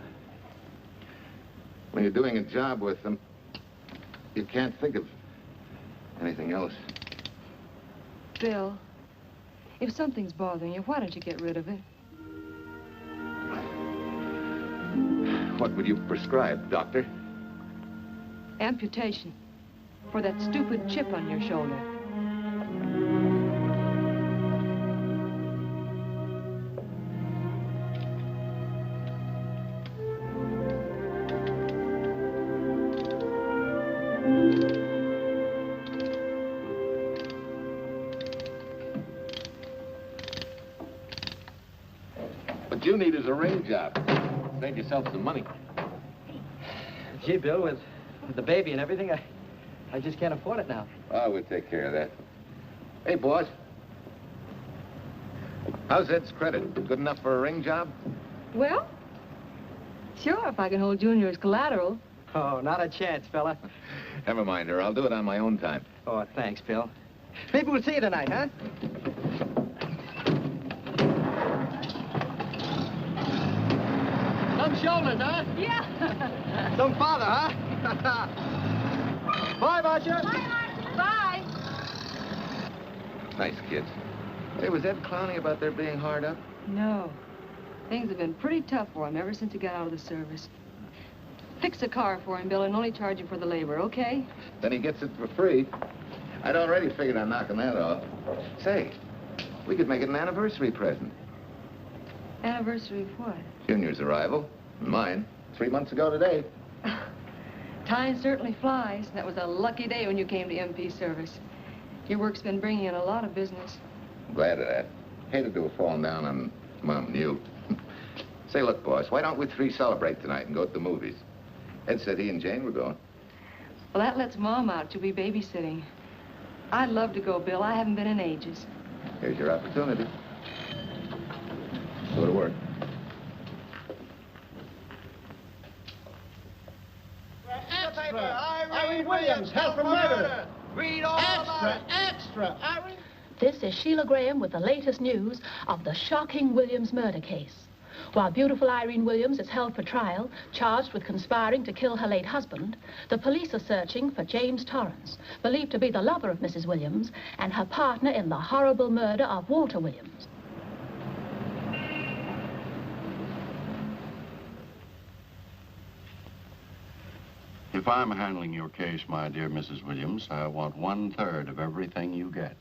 When you're doing a job with them, you can't think of anything else. Bill, if something's bothering you, why don't you get rid of it? What would you prescribe, doctor? Amputation. For that stupid chip on your shoulder. What you need is a ring job. Save yourself some money. Gee, Bill, with the baby and everything, I just can't afford it now. Oh, we'll take care of that. Hey, boss. How's Ed's credit? Good enough for a ring job? Well, sure, if I can hold Junior as collateral. Oh, not a chance, fella. Never mind her. I'll do it on my own time. Oh, thanks, Bill. Maybe we'll see you tonight, huh? Some shoulders, huh? Yeah. Some father, huh? Bye, Marcia. Bye, Marcia. Bye. Nice kids. Hey, was Ed clowning about their being hard up? No. Things have been pretty tough for him ever since he got out of the service. Fix a car for him, Bill, and only charge him for the labor, okay? Then he gets it for free. I'd already figured on knocking that off. Say, we could make it an anniversary present. Anniversary of what? Junior's arrival, and mine, 3 months ago today. Time certainly flies. That was a lucky day when you came to MP service. Your work's been bringing in a lot of business. I'm glad of that. Hated to have fallen down on Mom and you. Say, look, boss, why don't we three celebrate tonight and go to the movies? Ed said he and Jane were going. Well, that lets Mom out. She'll be babysitting. I'd love to go, Bill. I haven't been in ages. Here's your opportunity. Go to work. Extra! Irene Williams, held for murder! Read all about it! Extra! Irene... This is Sheila Graham with the latest news of the shocking Williams murder case. While beautiful Irene Williams is held for trial, charged with conspiring to kill her late husband, the police are searching for James Torrance, believed to be the lover of Mrs. Williams and her partner in the horrible murder of Walter Williams. If I'm handling your case, my dear Mrs. Williams, I want 1/3 of everything you get.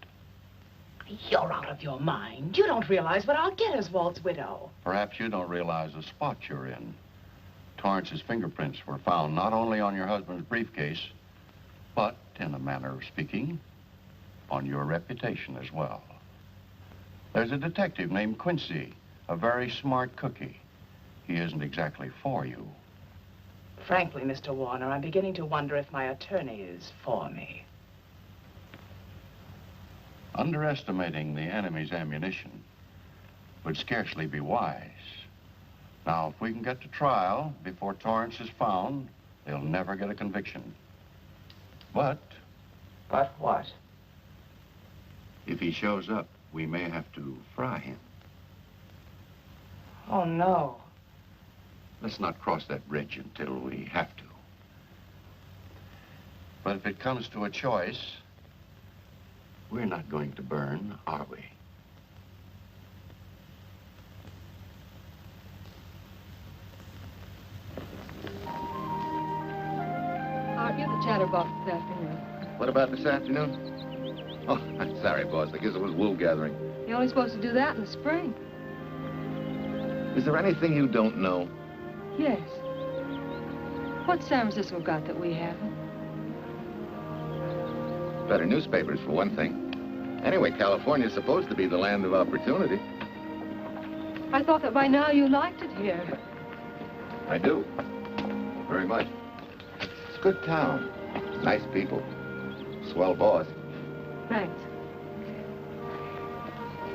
You're out of your mind. You don't realize what I'll get as Walt's widow. Perhaps you don't realize the spot you're in. Torrance's fingerprints were found not only on your husband's briefcase, but, in a manner of speaking, on your reputation as well. There's a detective named Quincy, a very smart cookie. He isn't exactly for you. Frankly, Mr. Warner, I'm beginning to wonder if my attorney is for me. Underestimating the enemy's ammunition would scarcely be wise. Now, if we can get to trial before Torrance is found, they'll never get a conviction. But... But what? If he shows up, we may have to fry him. Oh, no. Let's not cross that bridge until we have to. But if it comes to a choice, we're not going to burn, are we? Aren't you the chatterbox this afternoon? What about this afternoon? Oh, I'm sorry, boss. I guess it was wool gathering. You're only supposed to do that in the spring. Is there anything you don't know? Yes. What's San Francisco got that we haven't? Better newspapers, for one thing. Anyway, California's supposed to be the land of opportunity. I thought that by now you liked it here. I do. Very much. It's a good town. Nice people. Swell boss. Thanks.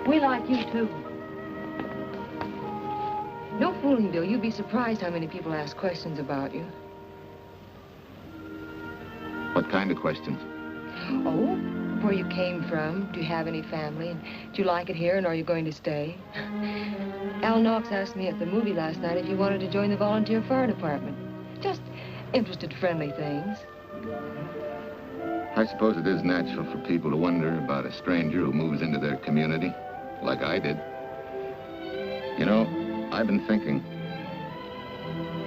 We like you, too. No fooling, Bill. You'd be surprised how many people ask questions about you. What kind of questions? Oh, where you came from, do you have any family, and do you like it here, and are you going to stay? Al Knox asked me at the movie last night if you wanted to join the volunteer fire department. Just interested, friendly things. I suppose it is natural for people to wonder about a stranger who moves into their community, like I did. You know, I've been thinking,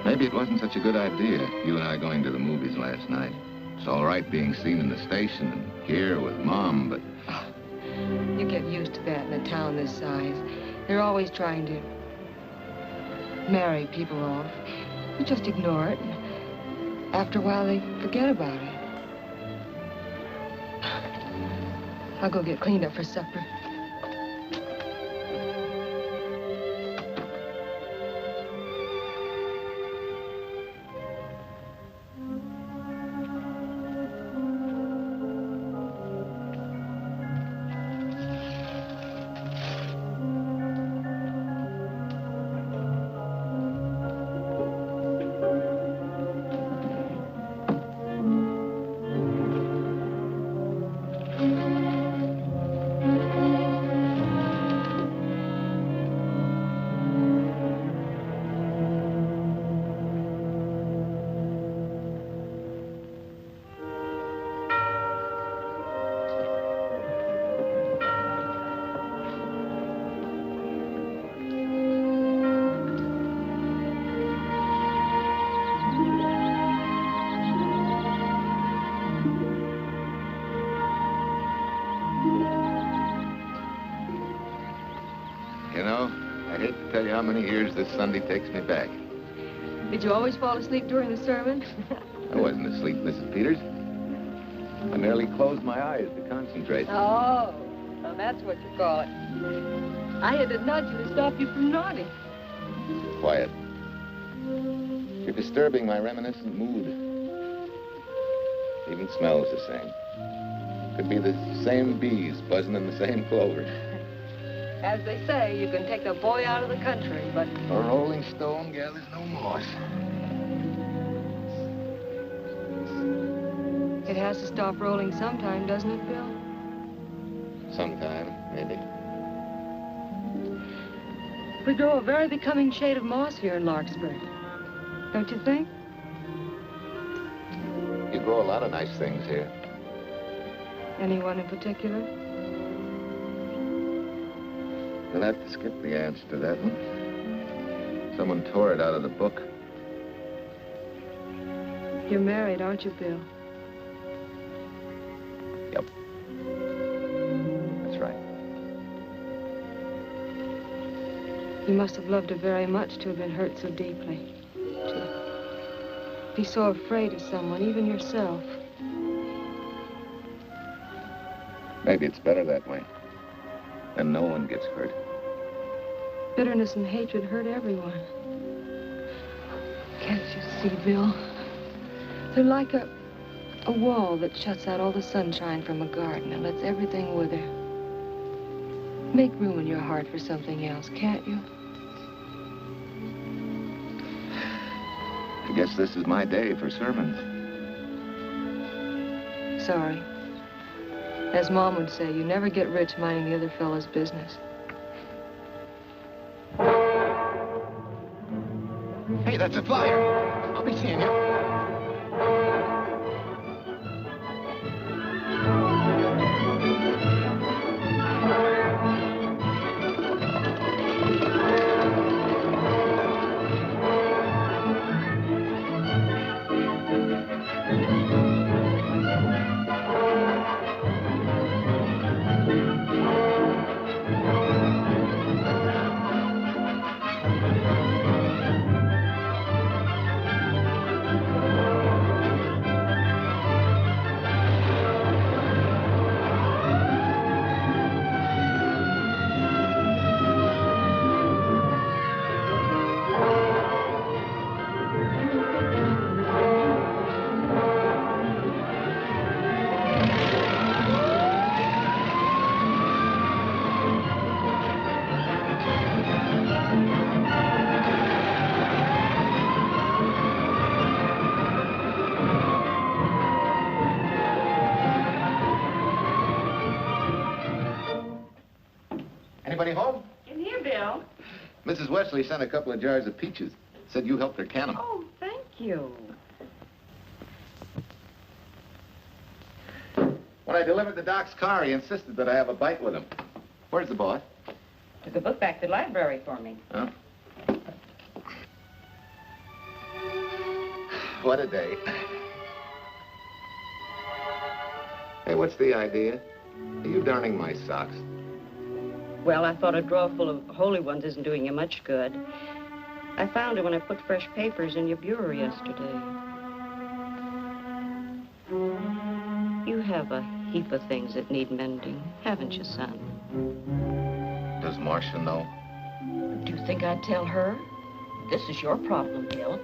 maybe it wasn't such a good idea, you and I going to the movies last night. It's all right being seen in the station and here with Mom, but... You get used to that in a town this size. They're always trying to marry people off. You just ignore it, and after a while they forget about it. I'll go get cleaned up for supper. How many years this Sunday takes me back. Did you always fall asleep during the sermon? I wasn't asleep, Mrs. Peters. I merely closed my eyes to concentrate. Oh, well, that's what you call it. I had to nudge you to stop you from nodding. Quiet. You're disturbing my reminiscent mood. Even smells the same. Could be the same bees buzzing in the same clover. As they say, you can take a boy out of the country, but... A rolling stone gathers no moss. It has to stop rolling sometime, doesn't it, Bill? Sometime, maybe. We grow a very becoming shade of moss here in Larkspur. Don't you think? You grow a lot of nice things here. Anyone in particular? You'll have to skip the answer to that one. Someone tore it out of the book. You're married, aren't you, Bill? Yep. That's right. You must have loved her very much to have been hurt so deeply. To be so afraid of someone, even yourself. Maybe it's better that way. Then no one gets hurt. Bitterness and hatred hurt everyone. Can't you see, Bill? They're like a wall that shuts out all the sunshine from a garden and lets everything wither. Make room in your heart for something else, can't you? I guess this is my day for sermons. Sorry. As Mom would say, you never get rich minding the other fellow's business. Hey, that's a flyer. I'll be seeing you. Anybody home? In here, Bill. Mrs. Wesley sent a couple of jars of peaches. Said you helped her can them. Oh, thank you. When I delivered the doc's car, he insisted that I have a bite with him. Where's the boss? Took a book back to the library for me. Huh? What a day. Hey, what's the idea? Are you darning my socks? Well, I thought a drawer full of holy ones isn't doing you much good. I found it when I put fresh papers in your bureau yesterday. You have a heap of things that need mending, haven't you, son? Does Marcia know? Do you think I'd tell her? This is your problem, Bill.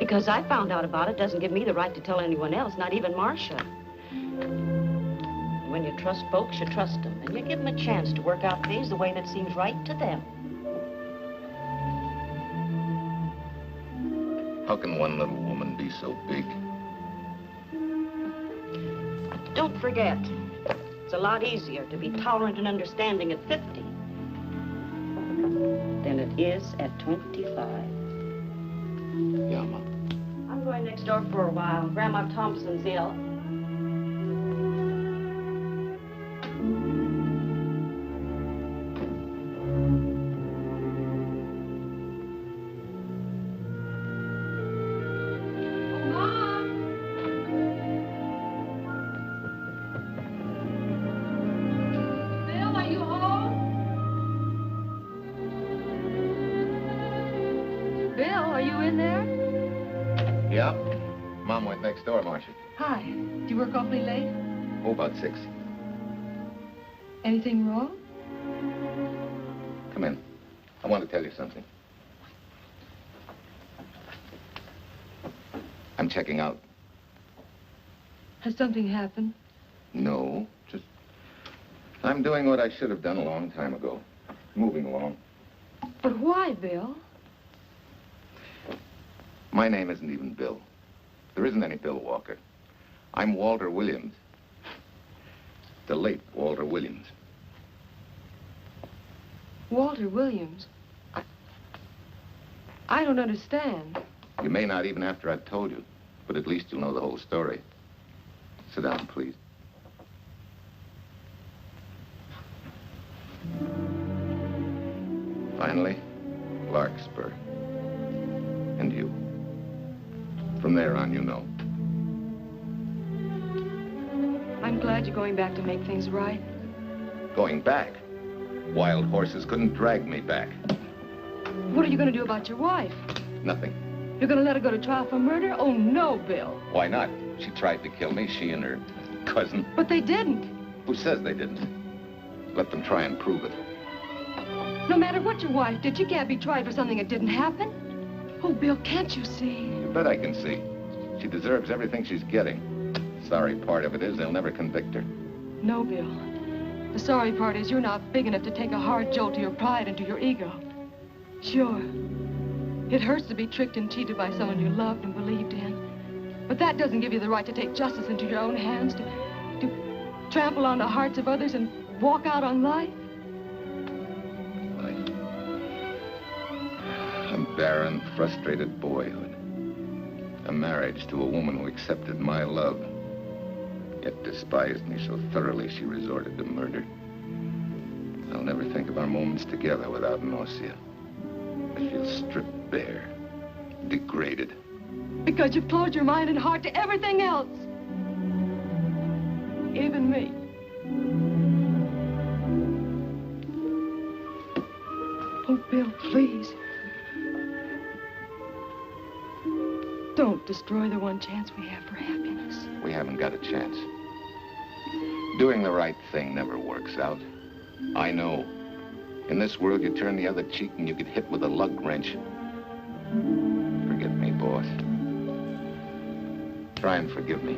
Because I found out about it doesn't give me the right to tell anyone else, not even Marcia. When you trust folks, you trust them, and you give them a chance to work out things the way that seems right to them. How can one little woman be so big? Don't forget, it's a lot easier to be tolerant and understanding at 50 than it is at 25. Yeah, Ma. I'm going next door for a while. Grandma Thompson's ill. Next door, Marcia. Hi. Do you work awfully late? Oh, about 6. Anything wrong? Come in. I want to tell you something. I'm checking out. Has something happened? No, just... I'm doing what I should have done a long time ago. Moving along. But why, Bill? My name isn't even Bill. There isn't any Bill Walker. I'm Walter Williams. The late Walter Williams. Walter Williams? I don't understand. You may not even after I've told you, but at least you'll know the whole story. Sit down, please. Finally, Larkspur. And you. From there on, you know. I'm glad you're going back to make things right. Going back? Wild horses couldn't drag me back. What are you going to do about your wife? Nothing. You're going to let her go to trial for murder? Oh, no, Bill. Why not? She tried to kill me, she and her cousin. But they didn't. Who says they didn't? Let them try and prove it. No matter what your wife did, she can't be tried for something that didn't happen. Oh, Bill, can't you see? You bet I can see. She deserves everything she's getting. Sorry part of it is they'll never convict her. No, Bill. The sorry part is you're not big enough to take a hard jolt to your pride and to your ego. Sure. It hurts to be tricked and cheated by someone you loved and believed in. But that doesn't give you the right to take justice into your own hands, to trample on the hearts of others and walk out on life. A barren, frustrated boyhood. A marriage to a woman who accepted my love, yet despised me so thoroughly she resorted to murder. I'll never think of our moments together without nausea. I feel stripped bare, degraded. Because you've closed your mind and heart to everything else. Even me. Oh, Bill, please. Don't destroy the one chance we have for happiness. We haven't got a chance. Doing the right thing never works out. I know. In this world, you turn the other cheek and you get hit with a lug wrench. Forgive me, boss. Try and forgive me.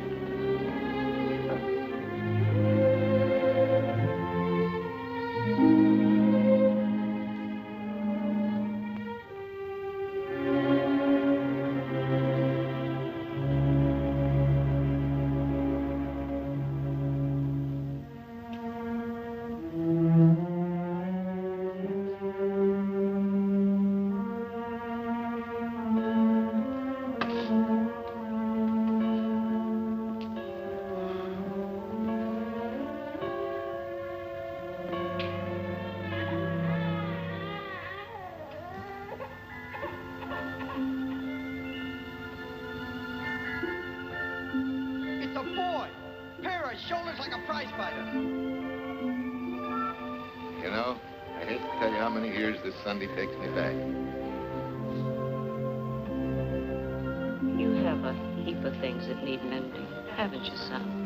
Shoulders like a prize fighter. You know, I hate to tell you how many years this Sunday takes me back. You have a heap of things that need mending, haven't you, son?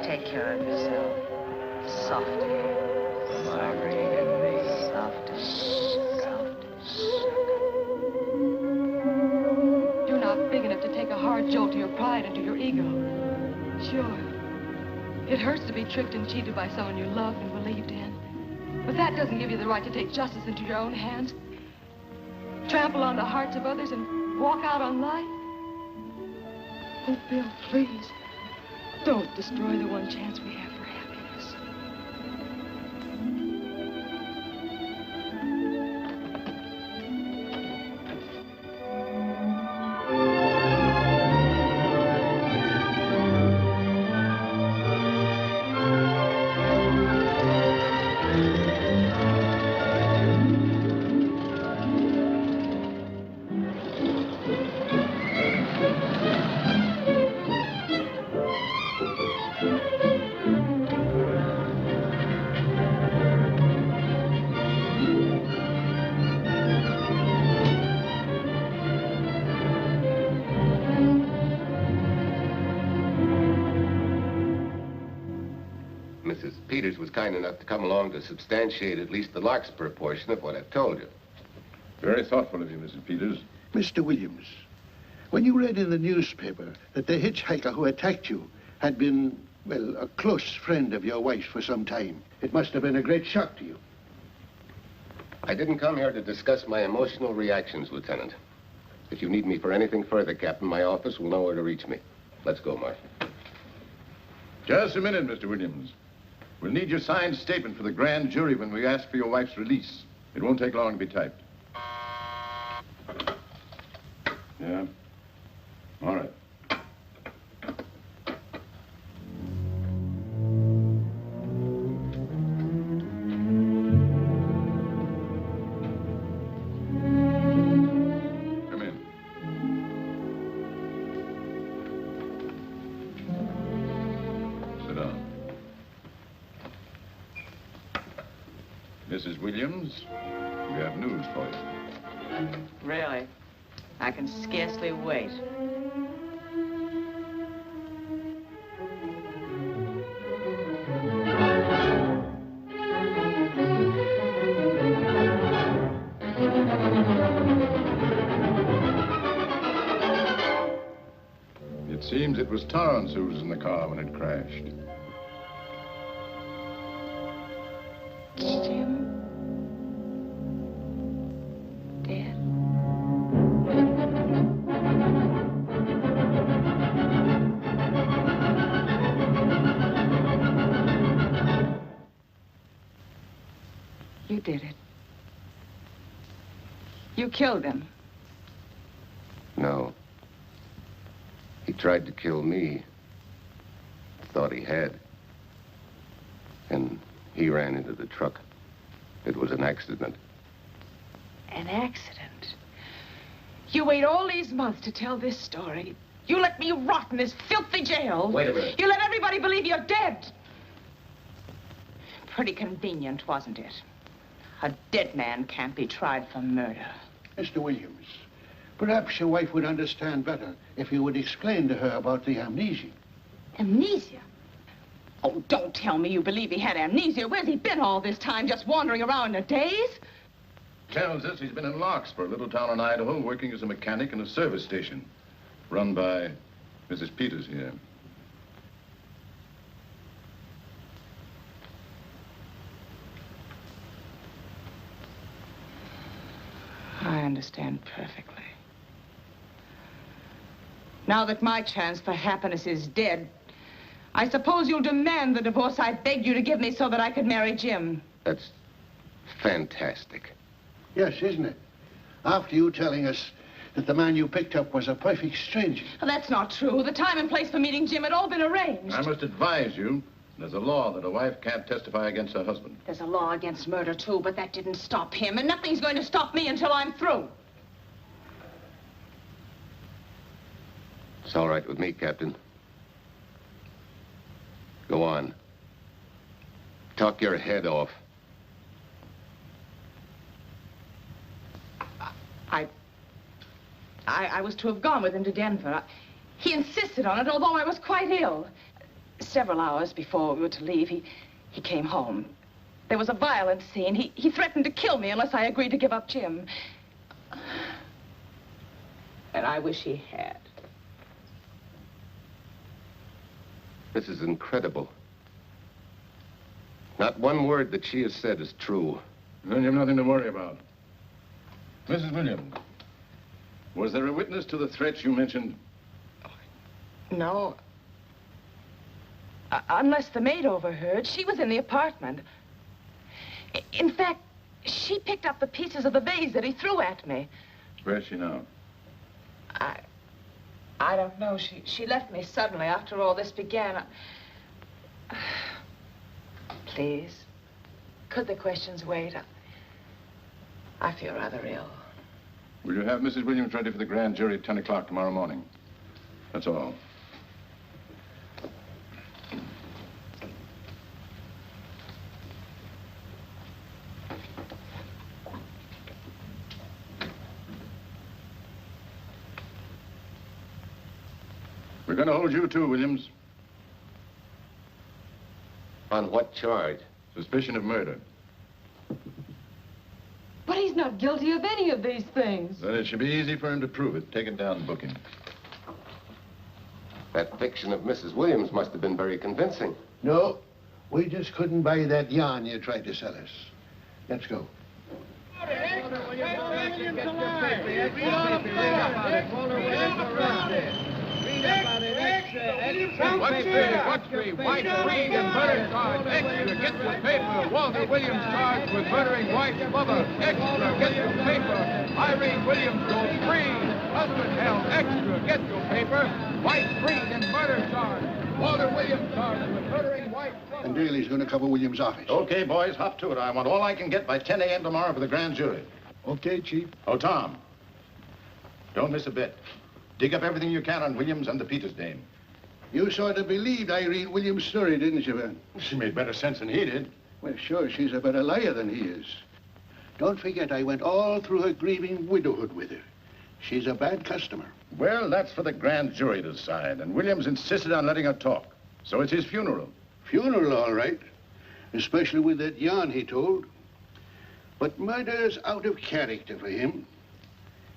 Take care of yourself. Softer. Softer. You're not big enough to take a hard jolt to your pride and to your ego. Sure. It hurts to be tricked and cheated by someone you loved and believed in. But that doesn't give you the right to take justice into your own hands. Trample on the hearts of others and walk out on life. Oh, Bill, please. Don't destroy the one chance we have for happiness. Mrs. Peters was kind enough to come along to substantiate at least the Larkspur portion of what I've told you. Very thoughtful of you, Mrs. Peters. Mr. Williams, when you read in the newspaper that the hitchhiker who attacked you had been, well, a close friend of your wife's for some time, it must have been a great shock to you. I didn't come here to discuss my emotional reactions, Lieutenant. If you need me for anything further, Captain, my office will know where to reach me. Let's go, Marshal. Just a minute, Mr. Williams. We'll need your signed statement for the grand jury when we ask for your wife's release. It won't take long to be typed. Yeah? All right. Come in. Sit down. Mrs. Williams, we have news for you. Really? I can scarcely wait. It seems it was Torrance who was in the car when it crashed. Jim? Dead? You did it. You killed him. No. He tried to kill me. Thought he had. And he ran into the truck. It was an accident. An accident? You wait all these months to tell this story. You let me rot in this filthy jail. Wait a minute. You let everybody believe you're dead. Pretty convenient, wasn't it? A dead man can't be tried for murder. Mr. Williams, perhaps your wife would understand better if you would explain to her about the amnesia. Amnesia? Oh, don't tell me you believe he had amnesia. Where's he been all this time, just wandering around in a daze? Tells us he's been in Larkspur, a little town in Idaho, working as a mechanic in a service station, run by Mrs. Peters here. I understand perfectly. Now that my chance for happiness is dead, I suppose you'll demand the divorce I begged you to give me so that I could marry Jim. That's fantastic. Yes, isn't it? After you telling us that the man you picked up was a perfect stranger. Well, that's not true. The time and place for meeting Jim had all been arranged. I must advise you, there's a law that a wife can't testify against her husband. There's a law against murder, too, but that didn't stop him, and nothing's going to stop me until I'm through. It's all right with me, Captain. Go on. Talk your head off. I was to have gone with him to Denver. He insisted on it, although I was quite ill. Several hours before we were to leave, he came home. There was a violent scene. He threatened to kill me unless I agreed to give up Jim. And I wish he had. This is incredible. Not one word that she has said is true. Then you've nothing to worry about. Mrs. Williams, was there a witness to the threats you mentioned? No. Unless the maid overheard. She was in the apartment. In fact, she picked up the pieces of the vase that he threw at me. Where's she now? I don't know. She left me suddenly after all this began. Please, could the questions wait? I feel rather ill. Will you have Mrs. Williams ready for the grand jury at 10 o'clock tomorrow morning? That's all. We're going to hold you too, Williams. On what charge? Suspicion of murder. But he's not guilty of any of these things. Then it should be easy for him to prove it. Take it down and book him. That fiction of Mrs. Williams must have been very convincing. No, we just couldn't buy that yarn you tried to sell us. Let's go. What's the White Creed and murder charge? Extra, get your paper. Walter Williams charged with murdering wife's mother. Extra, get your paper. Irene Williams goes free. Husband held. Extra, get your paper. White Creed and murder charge. Walter Williams charged with murdering wife's mother. And Daly's going to cover Williams' office. Okay, boys, hop to it. I want all I can get by 10 a.m. tomorrow for the grand jury. Okay, Chief. Oh, Tom, don't miss a bit. Dig up everything you can on Williams and the Peters dame. You sort of believed Irene Williams' story, didn't you, Ben? She made better sense than he did. Well, sure, she's a better liar than he is. Don't forget, I went all through her grieving widowhood with her. She's a bad customer. Well, that's for the grand jury to decide, and Williams insisted on letting her talk. So it's his funeral. Funeral, all right. Especially with that yarn he told. But murder's out of character for him.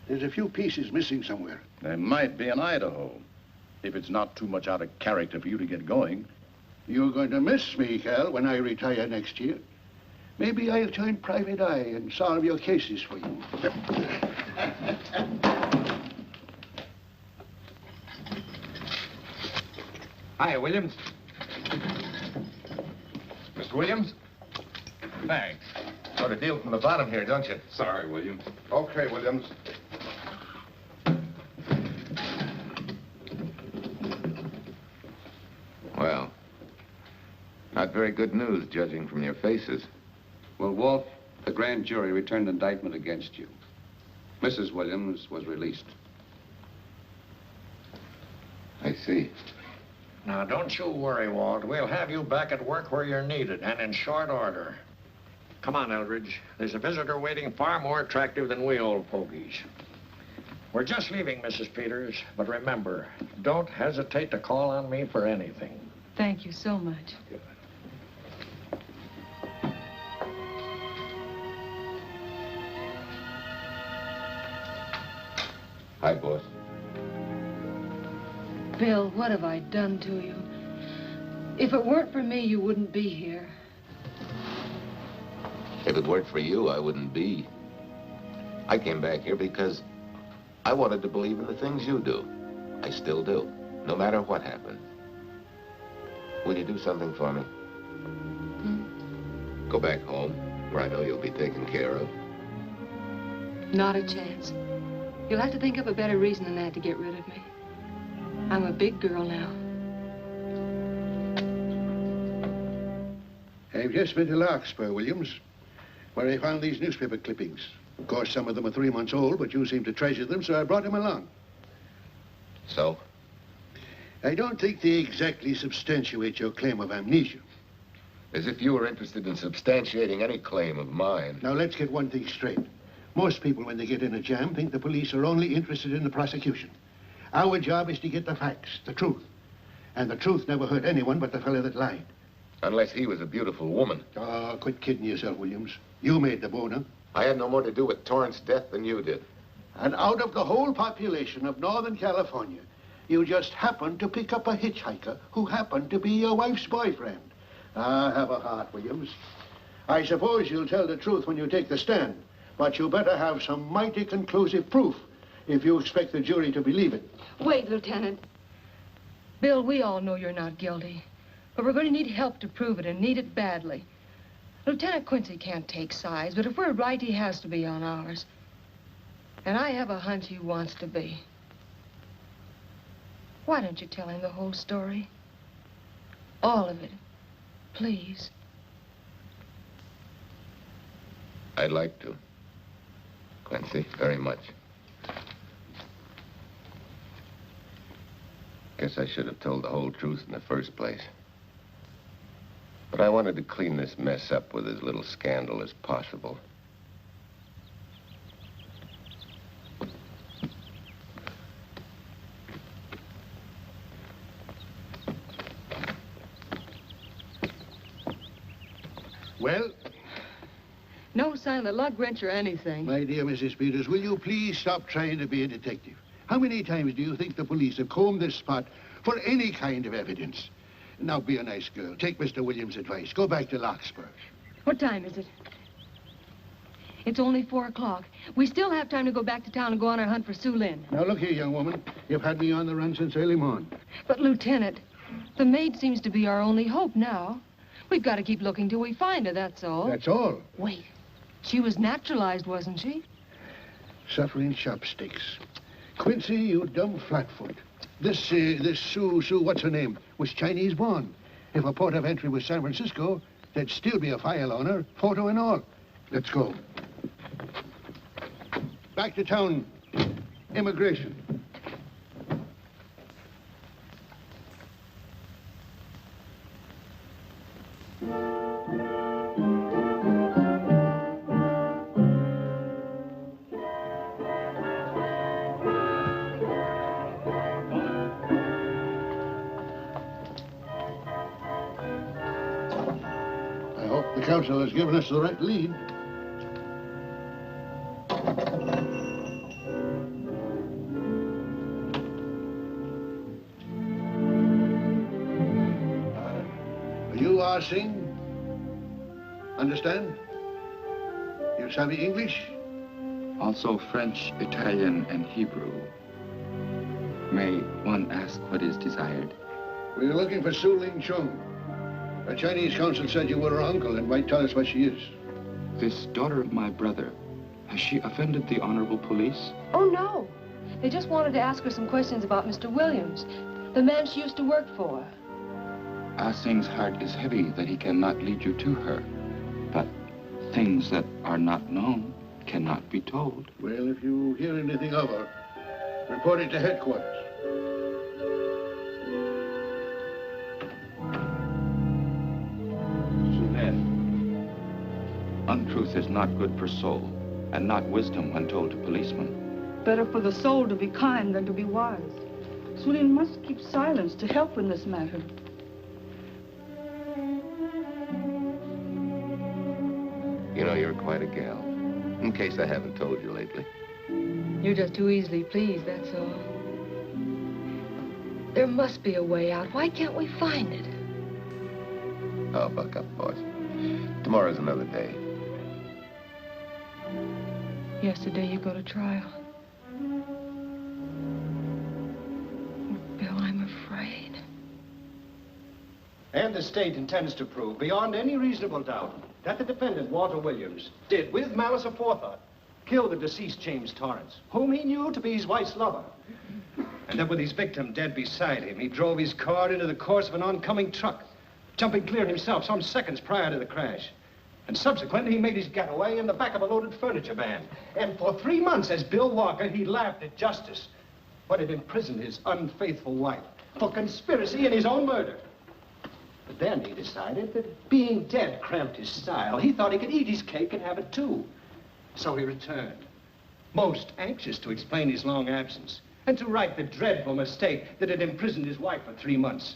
There's a few pieces missing somewhere. There might be in Idaho, if it's not too much out of character for you to get going. You're going to miss me, Cal, when I retire next year. Maybe I'll join Private Eye and solve your cases for you. Hi, Williams. Mr. Williams? Thanks. Got a deal from the bottom here, don't you? Sorry, Williams. Okay, Williams. Well, not very good news, judging from your faces. Well, Walt, the grand jury returned indictment against you. Mrs. Williams was released. I see. Now, don't you worry, Walt. We'll have you back at work where you're needed, and in short order. Come on, Eldridge. There's a visitor waiting far more attractive than we old fogies. We're just leaving, Mrs. Peters, but remember, don't hesitate to call on me for anything. Thank you so much. Hi, boss. Bill, what have I done to you? If it weren't for me, you wouldn't be here. If it weren't for you, I wouldn't be. I came back here because I wanted to believe in the things you do. I still do, no matter what happens. Will you do something for me? Go back home, where I know you'll be taken care of. Not a chance. You'll have to think up a better reason than that to get rid of me. I'm a big girl now. I've just been to Larkspur, Williams, where I found these newspaper clippings. Of course, some of them are 3 months old, but you seem to treasure them, so I brought them along. So? I don't think they exactly substantiate your claim of amnesia. As if you were interested in substantiating any claim of mine. Now, let's get one thing straight. Most people, when they get in a jam, think the police are only interested in the prosecution. Our job is to get the facts, the truth. And the truth never hurt anyone but the fellow that lied. Unless he was a beautiful woman. Oh, quit kidding yourself, Williams. You made the boner. I had no more to do with Torrance's death than you did. And out of the whole population of Northern California, you just happened to pick up a hitchhiker who happened to be your wife's boyfriend. Ah, have a heart, Williams. I suppose you'll tell the truth when you take the stand, but you better have some mighty conclusive proof if you expect the jury to believe it. Wait, Lieutenant. Bill, we all know you're not guilty, but we're going to need help to prove it, and need it badly. Lieutenant Quincy can't take sides, but if we're right, he has to be on ours. And I have a hunch he wants to be. Why don't you tell him the whole story? All of it. Please. I'd like to. Quincy, very much. Guess I should have told the whole truth in the first place. But I wanted to clean this mess up with as little scandal as possible. Well? No sign of the lug wrench or anything. My dear Mrs. Peters, will you please stop trying to be a detective? How many times do you think the police have combed this spot for any kind of evidence? Now, be a nice girl. Take Mr. Williams' advice. Go back to Larkspur. What time is it? It's only 4 o'clock. We still have time to go back to town and go on our hunt for Sue Lynn. Now, look here, young woman. You've had me on the run since early morning. But, Lieutenant, the maid seems to be our only hope now. We've got to keep looking till we find her, that's all. That's all? Wait. She was naturalized, wasn't she? Suffering chopsticks. Quincy, you dumb flatfoot. This Sue, what's her name, was Chinese born. If her port of entry was San Francisco, there'd still be a file on her, photo and all. Let's go. Back to town. Immigration. counsel has given us the right lead. You are Singh? Understand? You savvy English? Also French, Italian, and Hebrew. May one ask what is desired? We're looking for Su Ling Chung. The Chinese consul said you were her uncle and might tell us what she is. This daughter of my brother, has she offended the honorable police? Oh, no. They just wanted to ask her some questions about Mr. Williams, the man she used to work for. Ah Sing's heart is heavy that he cannot lead you to her. But things that are not known cannot be told. Well, if you hear anything of her, report it to headquarters. Untruth is not good for soul, and not wisdom when told to policemen. Better for the soul to be kind than to be wise. Sulin must keep silence to help in this matter. You know, you're quite a gal. In case I haven't told you lately. You're just too easily pleased, that's all. There must be a way out. Why can't we find it? Oh, buck up, boys. Tomorrow's another day. Yesterday you go to trial. Oh, Bill, I'm afraid. And the state intends to prove, beyond any reasonable doubt, that the defendant, Walter Williams, did, with malice aforethought, kill the deceased James Torrance, whom he knew to be his wife's lover. And that with his victim dead beside him, he drove his car into the course of an oncoming truck, jumping clear himself some seconds prior to the crash. And subsequently, he made his getaway in the back of a loaded furniture van. And for 3 months, as Bill Walker, he laughed at justice, but had imprisoned his unfaithful wife for conspiracy in his own murder. But then he decided that being dead cramped his style. He thought he could eat his cake and have it too. So he returned, most anxious to explain his long absence and to right the dreadful mistake that had imprisoned his wife for 3 months.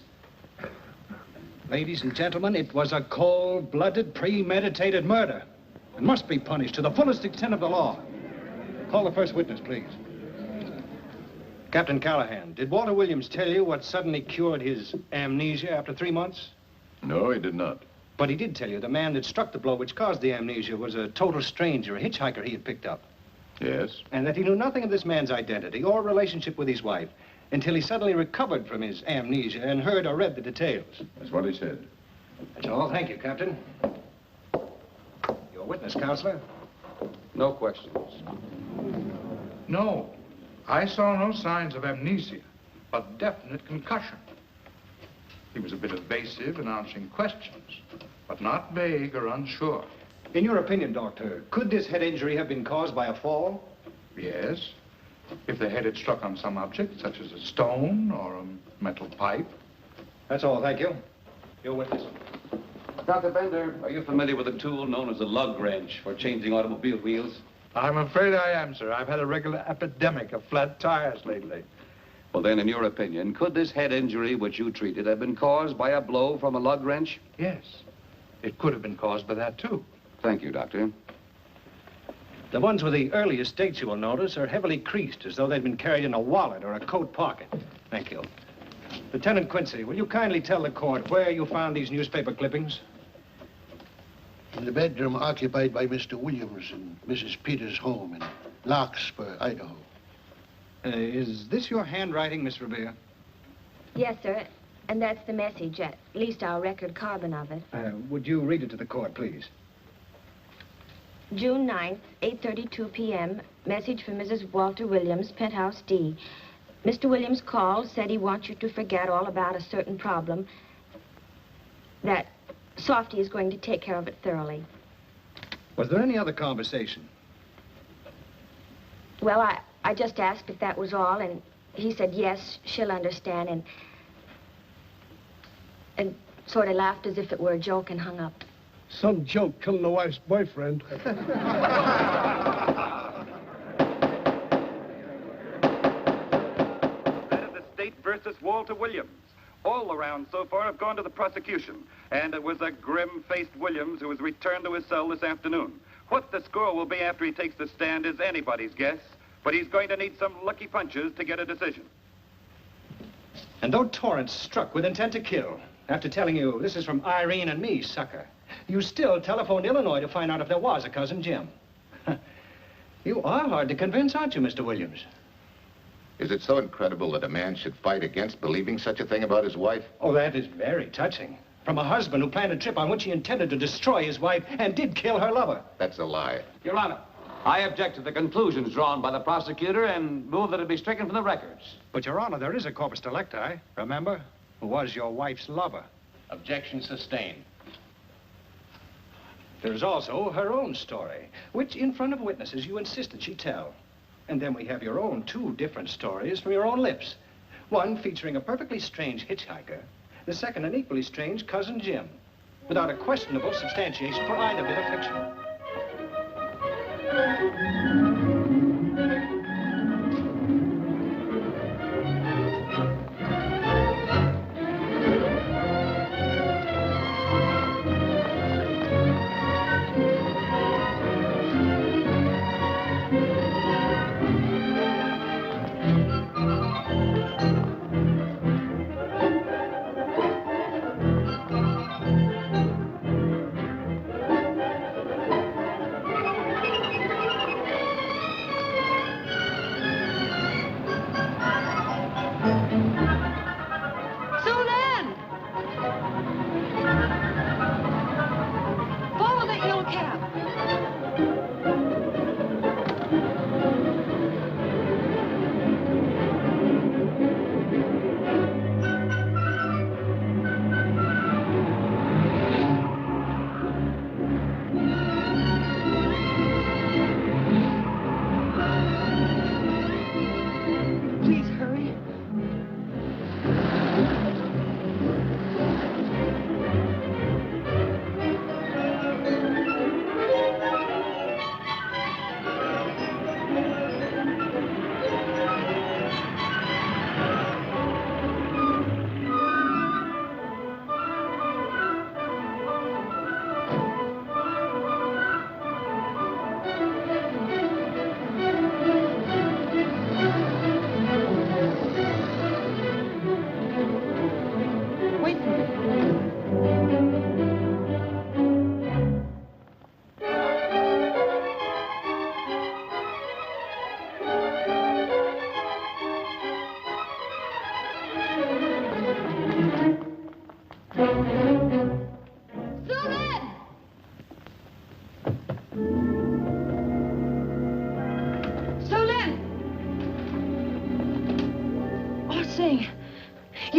Ladies and gentlemen, it was a cold-blooded, premeditated murder and must be punished to the fullest extent of the law. Call the first witness, please. Captain Callahan, did Walter Williams tell you what suddenly cured his amnesia after 3 months? No, he did not. But he did tell you the man that struck the blow which caused the amnesia was a total stranger, a hitchhiker he had picked up. Yes. And that he knew nothing of this man's identity or relationship with his wife until he suddenly recovered from his amnesia and heard or read the details. That's what he said. That's all. Thank you, Captain. Your witness, Counselor. No questions. No. I saw no signs of amnesia, but definite concussion. He was a bit evasive in answering questions, but not vague or unsure. In your opinion, Doctor, could this head injury have been caused by a fall? Yes. If the head had struck on some object, such as a stone or a metal pipe. That's all, thank you. Your witness. Dr. Bender, are you familiar with a tool known as a lug wrench for changing automobile wheels? I'm afraid I am, sir. I've had a regular epidemic of flat tires lately. Well, then, in your opinion, could this head injury which you treated have been caused by a blow from a lug wrench? Yes. It could have been caused by that, too. Thank you, Doctor. The ones with the earliest dates, you will notice, are heavily creased, as though they'd been carried in a wallet or a coat pocket. Thank you. Lieutenant Quincy, will you kindly tell the court where you found these newspaper clippings? In the bedroom occupied by Mr. Williams and Mrs. Peters' home in Larkspur, Idaho. Is this your handwriting, Miss Revere? Yes, sir. And that's the message, at least our record carbon of it. Would you read it to the court, please? June 9th, 8:32 p.m. Message for Mrs. Walter Williams, Penthouse D. Mr. Williams called, said he wants you to forget all about a certain problem, that Softy is going to take care of it thoroughly. Was there any other conversation? Well, I just asked if that was all, and he said yes, she'll understand, and sort of laughed as if it were a joke and hung up. Some joke killing the wife's boyfriend. Head of the state versus Walter Williams. All the rounds so far have gone to the prosecution, and it was a grim-faced Williams who was returned to his cell this afternoon. What the score will be after he takes the stand is anybody's guess, but he's going to need some lucky punches to get a decision. And though Torrance struck with intent to kill, after telling you this is from Irene and me, sucker, you still telephoned Illinois to find out if there was a cousin Jim. You are hard to convince, aren't you, Mr. Williams? Is it so incredible that a man should fight against believing such a thing about his wife? Oh, that is very touching. From a husband who planned a trip on which he intended to destroy his wife and did kill her lover. That's a lie. Your Honor, I object to the conclusions drawn by the prosecutor and move that it be stricken from the records. But, Your Honor, there is a corpus delicti, remember? Who was your wife's lover. Objection sustained. There's also her own story, which in front of witnesses you insisted she tell. And then we have your own two different stories from your own lips. One featuring a perfectly strange hitchhiker, the second an equally strange cousin Jim, without a questionable substantiation for either bit of fiction.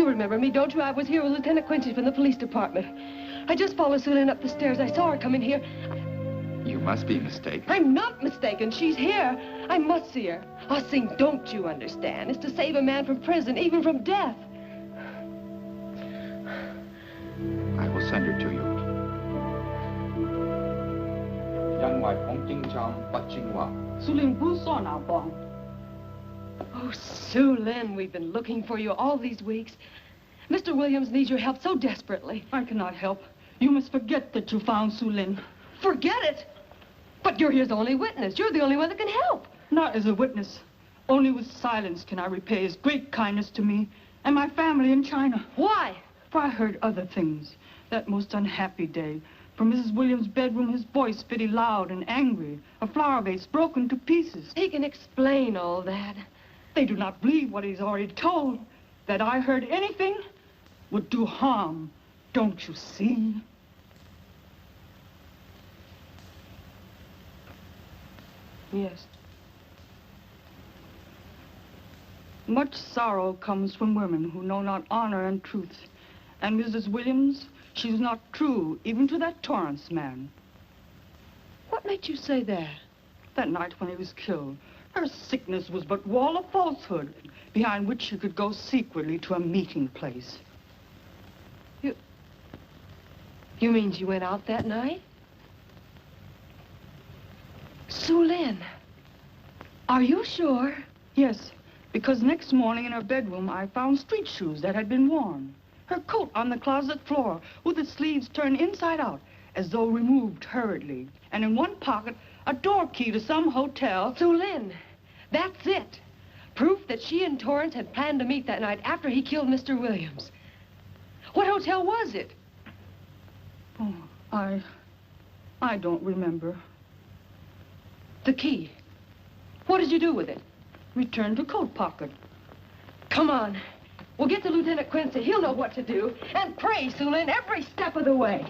Remember me, don't you? I was here with Lieutenant Quincy from the police department. I just followed Sulin up the stairs. I saw her coming here. You must be mistaken. I'm not mistaken. She's here. I must see her. Our thing, don't you understand, is to save a man from prison, even from death. I will send her to you. Oh, Sulin, we've been looking for you all these weeks. Mr. Williams needs your help so desperately. I cannot help. You must forget that you found Sulin. Forget it? But you're his only witness. You're the only one that can help. Not as a witness. Only with silence can I repay his great kindness to me and my family in China. Why? For I heard other things. That most unhappy day. From Mrs. Williams' bedroom, his voice very loud and angry. A flower vase broken to pieces. He can explain all that. They do not believe what he's already told. That I heard anything would do harm. Don't you see? Yes. Much sorrow comes from women who know not honor and truth. And Mrs. Williams, she's not true, even to that Torrance man. What made you say that? That night when he was killed, her sickness was but wall of falsehood, behind which she could go secretly to a meeting place. You mean she went out that night? Sulin, are you sure? Yes, because next morning in her bedroom I found street shoes that had been worn. Her coat on the closet floor with its sleeves turned inside out as though removed hurriedly. And in one pocket, a door key to some hotel. Sue Lynn, that's it. Proof that she and Torrance had planned to meet that night after he killed Mr. Williams. What hotel was it? Oh, I don't remember. The key. What did you do with it? Returned to coat pocket. Come on. We'll get to Lieutenant Quincy. He'll know what to do. And pray, Sue Lynn, every step of the way.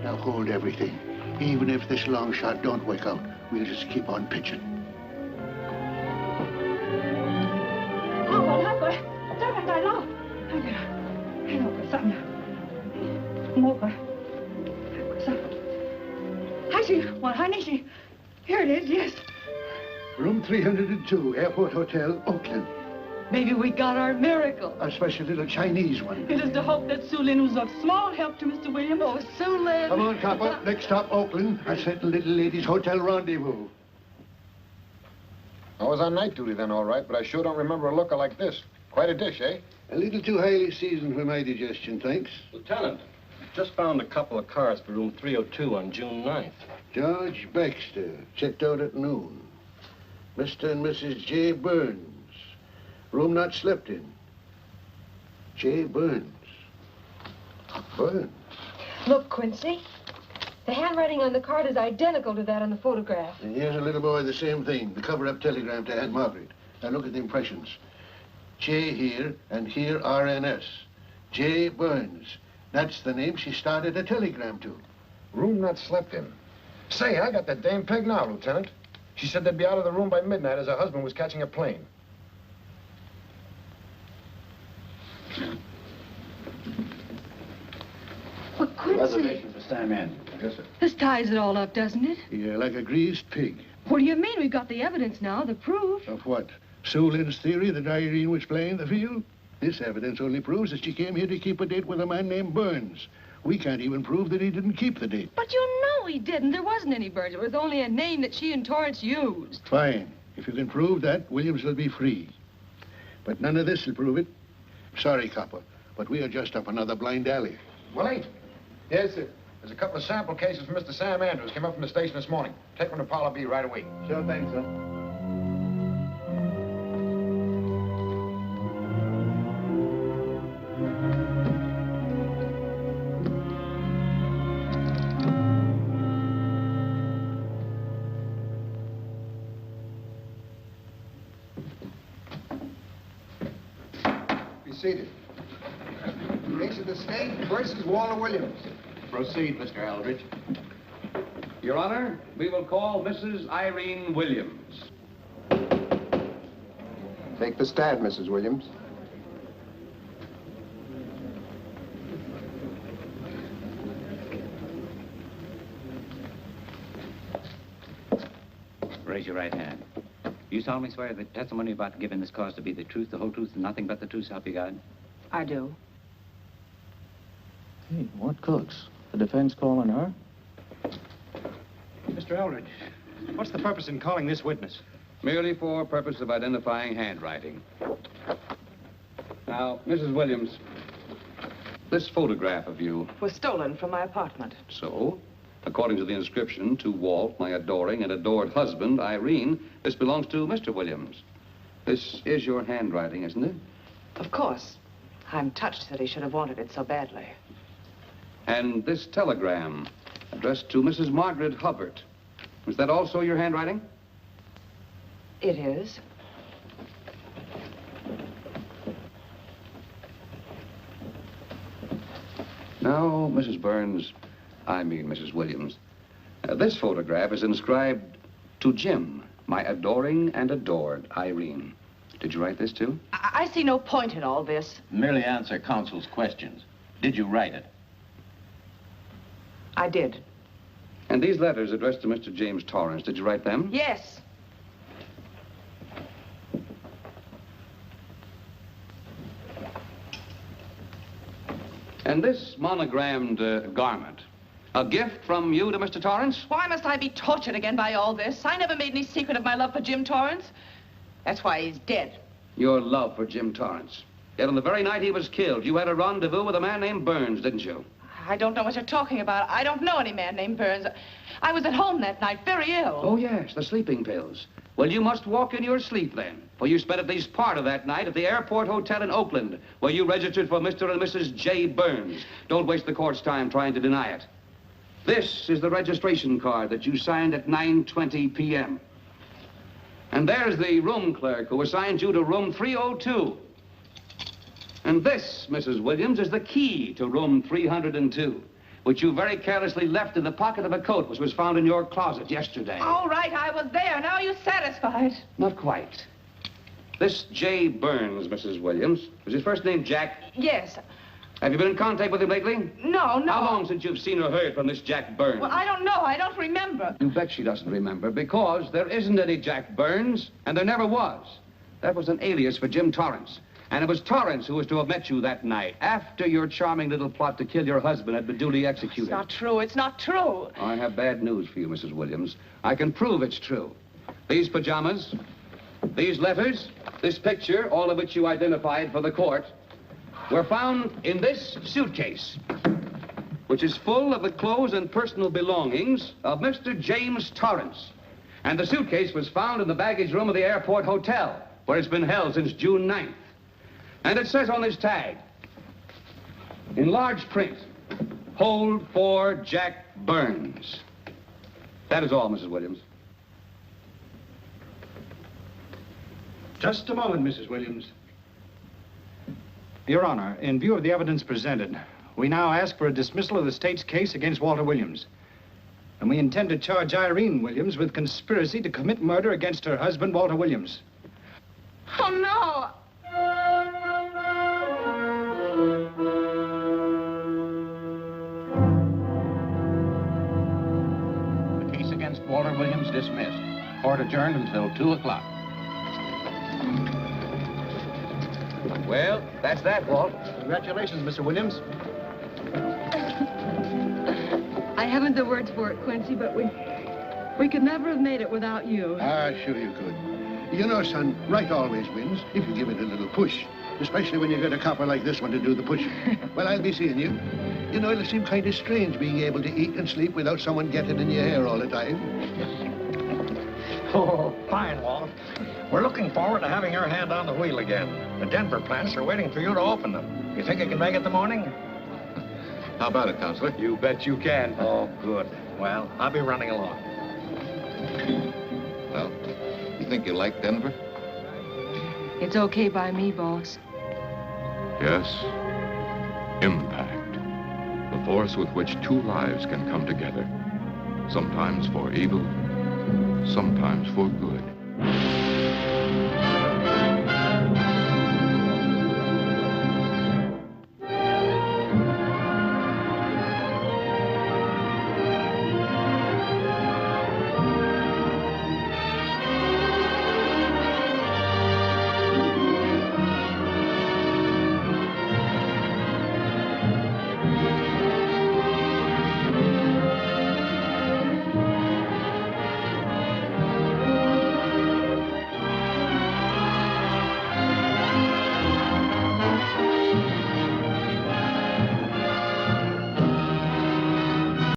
Now hold everything. Even if this long shot don't work out, we'll just keep on pitching. Here it is, yes. Room 302, Airport Hotel, Oakland. Maybe we got our miracle. A special little Chinese one. It is to hope that Sue Lynn was of small help to Mr. Williams. Oh, Sue Lynn. Come on, copper. Next stop, Oakland. I set the little lady's hotel rendezvous. I was on night duty then, all right, but I sure don't remember a looker like this. Quite a dish, eh? A little too highly seasoned for my digestion, thanks. Lieutenant, just found a couple of cars for room 302 on June 9th. George Baxter, checked out at noon. Mr. and Mrs. J. Burns. Room not slept in. J. Burns. Burns. Look, Quincy. The handwriting on the card is identical to that on the photograph. And here's a little boy, the same thing. The cover-up telegram to Aunt Margaret. Now look at the impressions. J here, and here RNS. J. Burns. That's the name she started a telegram to. Room not slept in. Say, I got that dame pegged now, Lieutenant. She said they'd be out of the room by midnight as her husband was catching a plane. But Quincy... Reservation for Sam Andrews. Yes, sir. This ties it all up, doesn't it? Yeah, like a greased pig. What do you mean? We've got the evidence now, the proof. Of what? Sue Lynn's theory that Irene was playing the field? This evidence only proves that she came here to keep a date with a man named Burns. We can't even prove that he didn't keep the date. But you know he didn't. There wasn't any Burns. It was only a name that she and Torrance used. Fine. If you can prove that, Williams will be free. But none of this will prove it. Sorry, copper, but we are just up another blind alley. Willie? Yes, sir. There's a couple of sample cases for Mr. Sam Andrews. Came up from the station this morning. Take one to Parlor B right away. Sure thing, sir. Be seated. Case of the state versus Walter Williams. Proceed, Mr. Aldrich. Your Honor, we will call Mrs. Irene Williams. Take the stand, Mrs. Williams. Raise your right hand. You solemnly swear that testimony about to give in this cause to be the truth, the whole truth, and nothing but the truth, so help you God? I do. Hey, what cooks? The defense calling her? Mr. Aldrich, what's the purpose in calling this witness? Merely for purpose of identifying handwriting. Now, Mrs. Williams, this photograph of you... Was stolen from my apartment. So, according to the inscription, to Walt, my adoring and adored husband, Irene, this belongs to Mr. Williams. This is your handwriting, isn't it? Of course. I'm touched that he should have wanted it so badly. And this telegram, addressed to Mrs. Margaret Hubbard. Is that also your handwriting? It is. Now, Mrs. Burns, I mean Mrs. Williams, this photograph is inscribed to Jim, my adoring and adored Irene. Did you write this, too? I see no point in all this. Merely answer counsel's questions. Did you write it? I did. And these letters addressed to Mr. James Torrance, did you write them? Yes. And this monogrammed garment, A gift from you to Mr. Torrance? Why must I be tortured again by all this? I never made any secret of my love for Jim Torrance. That's why he's dead. Your love for Jim Torrance. Yet on the very night he was killed, you had a rendezvous with a man named Burns, didn't you? I don't know what you're talking about. I don't know any man named Burns. I was at home that night, very ill. Oh, yes, the sleeping pills. Well, you must walk in your sleep then, for you spent at least part of that night at the Airport Hotel in Oakland, where you registered for Mr. and Mrs. J. Burns. Don't waste the court's time trying to deny it. This is the registration card that you signed at 9:20 p.m. And there's the room clerk who assigned you to room 302. And this, Mrs. Williams, is the key to room 302, which you very carelessly left in the pocket of a coat which was found in your closet yesterday. All right, I was there. Now you're satisfied. Not quite. This J. Burns, Mrs. Williams, was his first name Jack? Yes. Have you been in contact with him lately? No. How long since you've seen or heard from this Jack Burns? Well, I don't know. I don't remember. You bet she doesn't remember, because there isn't any Jack Burns, and there never was. That was an alias for Jim Torrance. And it was Torrance who was to have met you that night, after your charming little plot to kill your husband had been duly executed. It's not true. It's not true. I have bad news for you, Mrs. Williams. I can prove it's true. These pajamas, these letters, this picture, all of which you identified for the court, were found in this suitcase, which is full of the clothes and personal belongings of Mr. James Torrance. And the suitcase was found in the baggage room of the Airport Hotel, where it's been held since June 9th. And it says on this tag, in large print, hold for Jack Burns. That is all, Mrs. Williams. Just a moment, Mrs. Williams. Your Honor, in view of the evidence presented, we now ask for a dismissal of the state's case against Walter Williams. And we intend to charge Irene Williams with conspiracy to commit murder against her husband, Walter Williams. Oh, no. The case against Walter Williams dismissed. Court adjourned until 2 o'clock. Well, that's that, Walt. Congratulations, Mr. Williams. I haven't the words for it, Quincy, but we could never have made it without you. Ah, sure you could. You know, son, right always wins if you give it a little push. Especially when you get a copper like this one to do the pushing. Well, I'll be seeing you. You know, it'll seem kind of strange being able to eat and sleep without someone getting in your hair all the time. Oh, fine, Walt. We're looking forward to having your hand on the wheel again. The Denver plants are waiting for you to open them. You think you can make it the morning? How about it, Counselor? You bet you can. Oh, good. Well, I'll be running along. Well, you think you like Denver? It's okay by me, boss. Yes, impact. The force with which two lives can come together. Sometimes for evil, sometimes for good.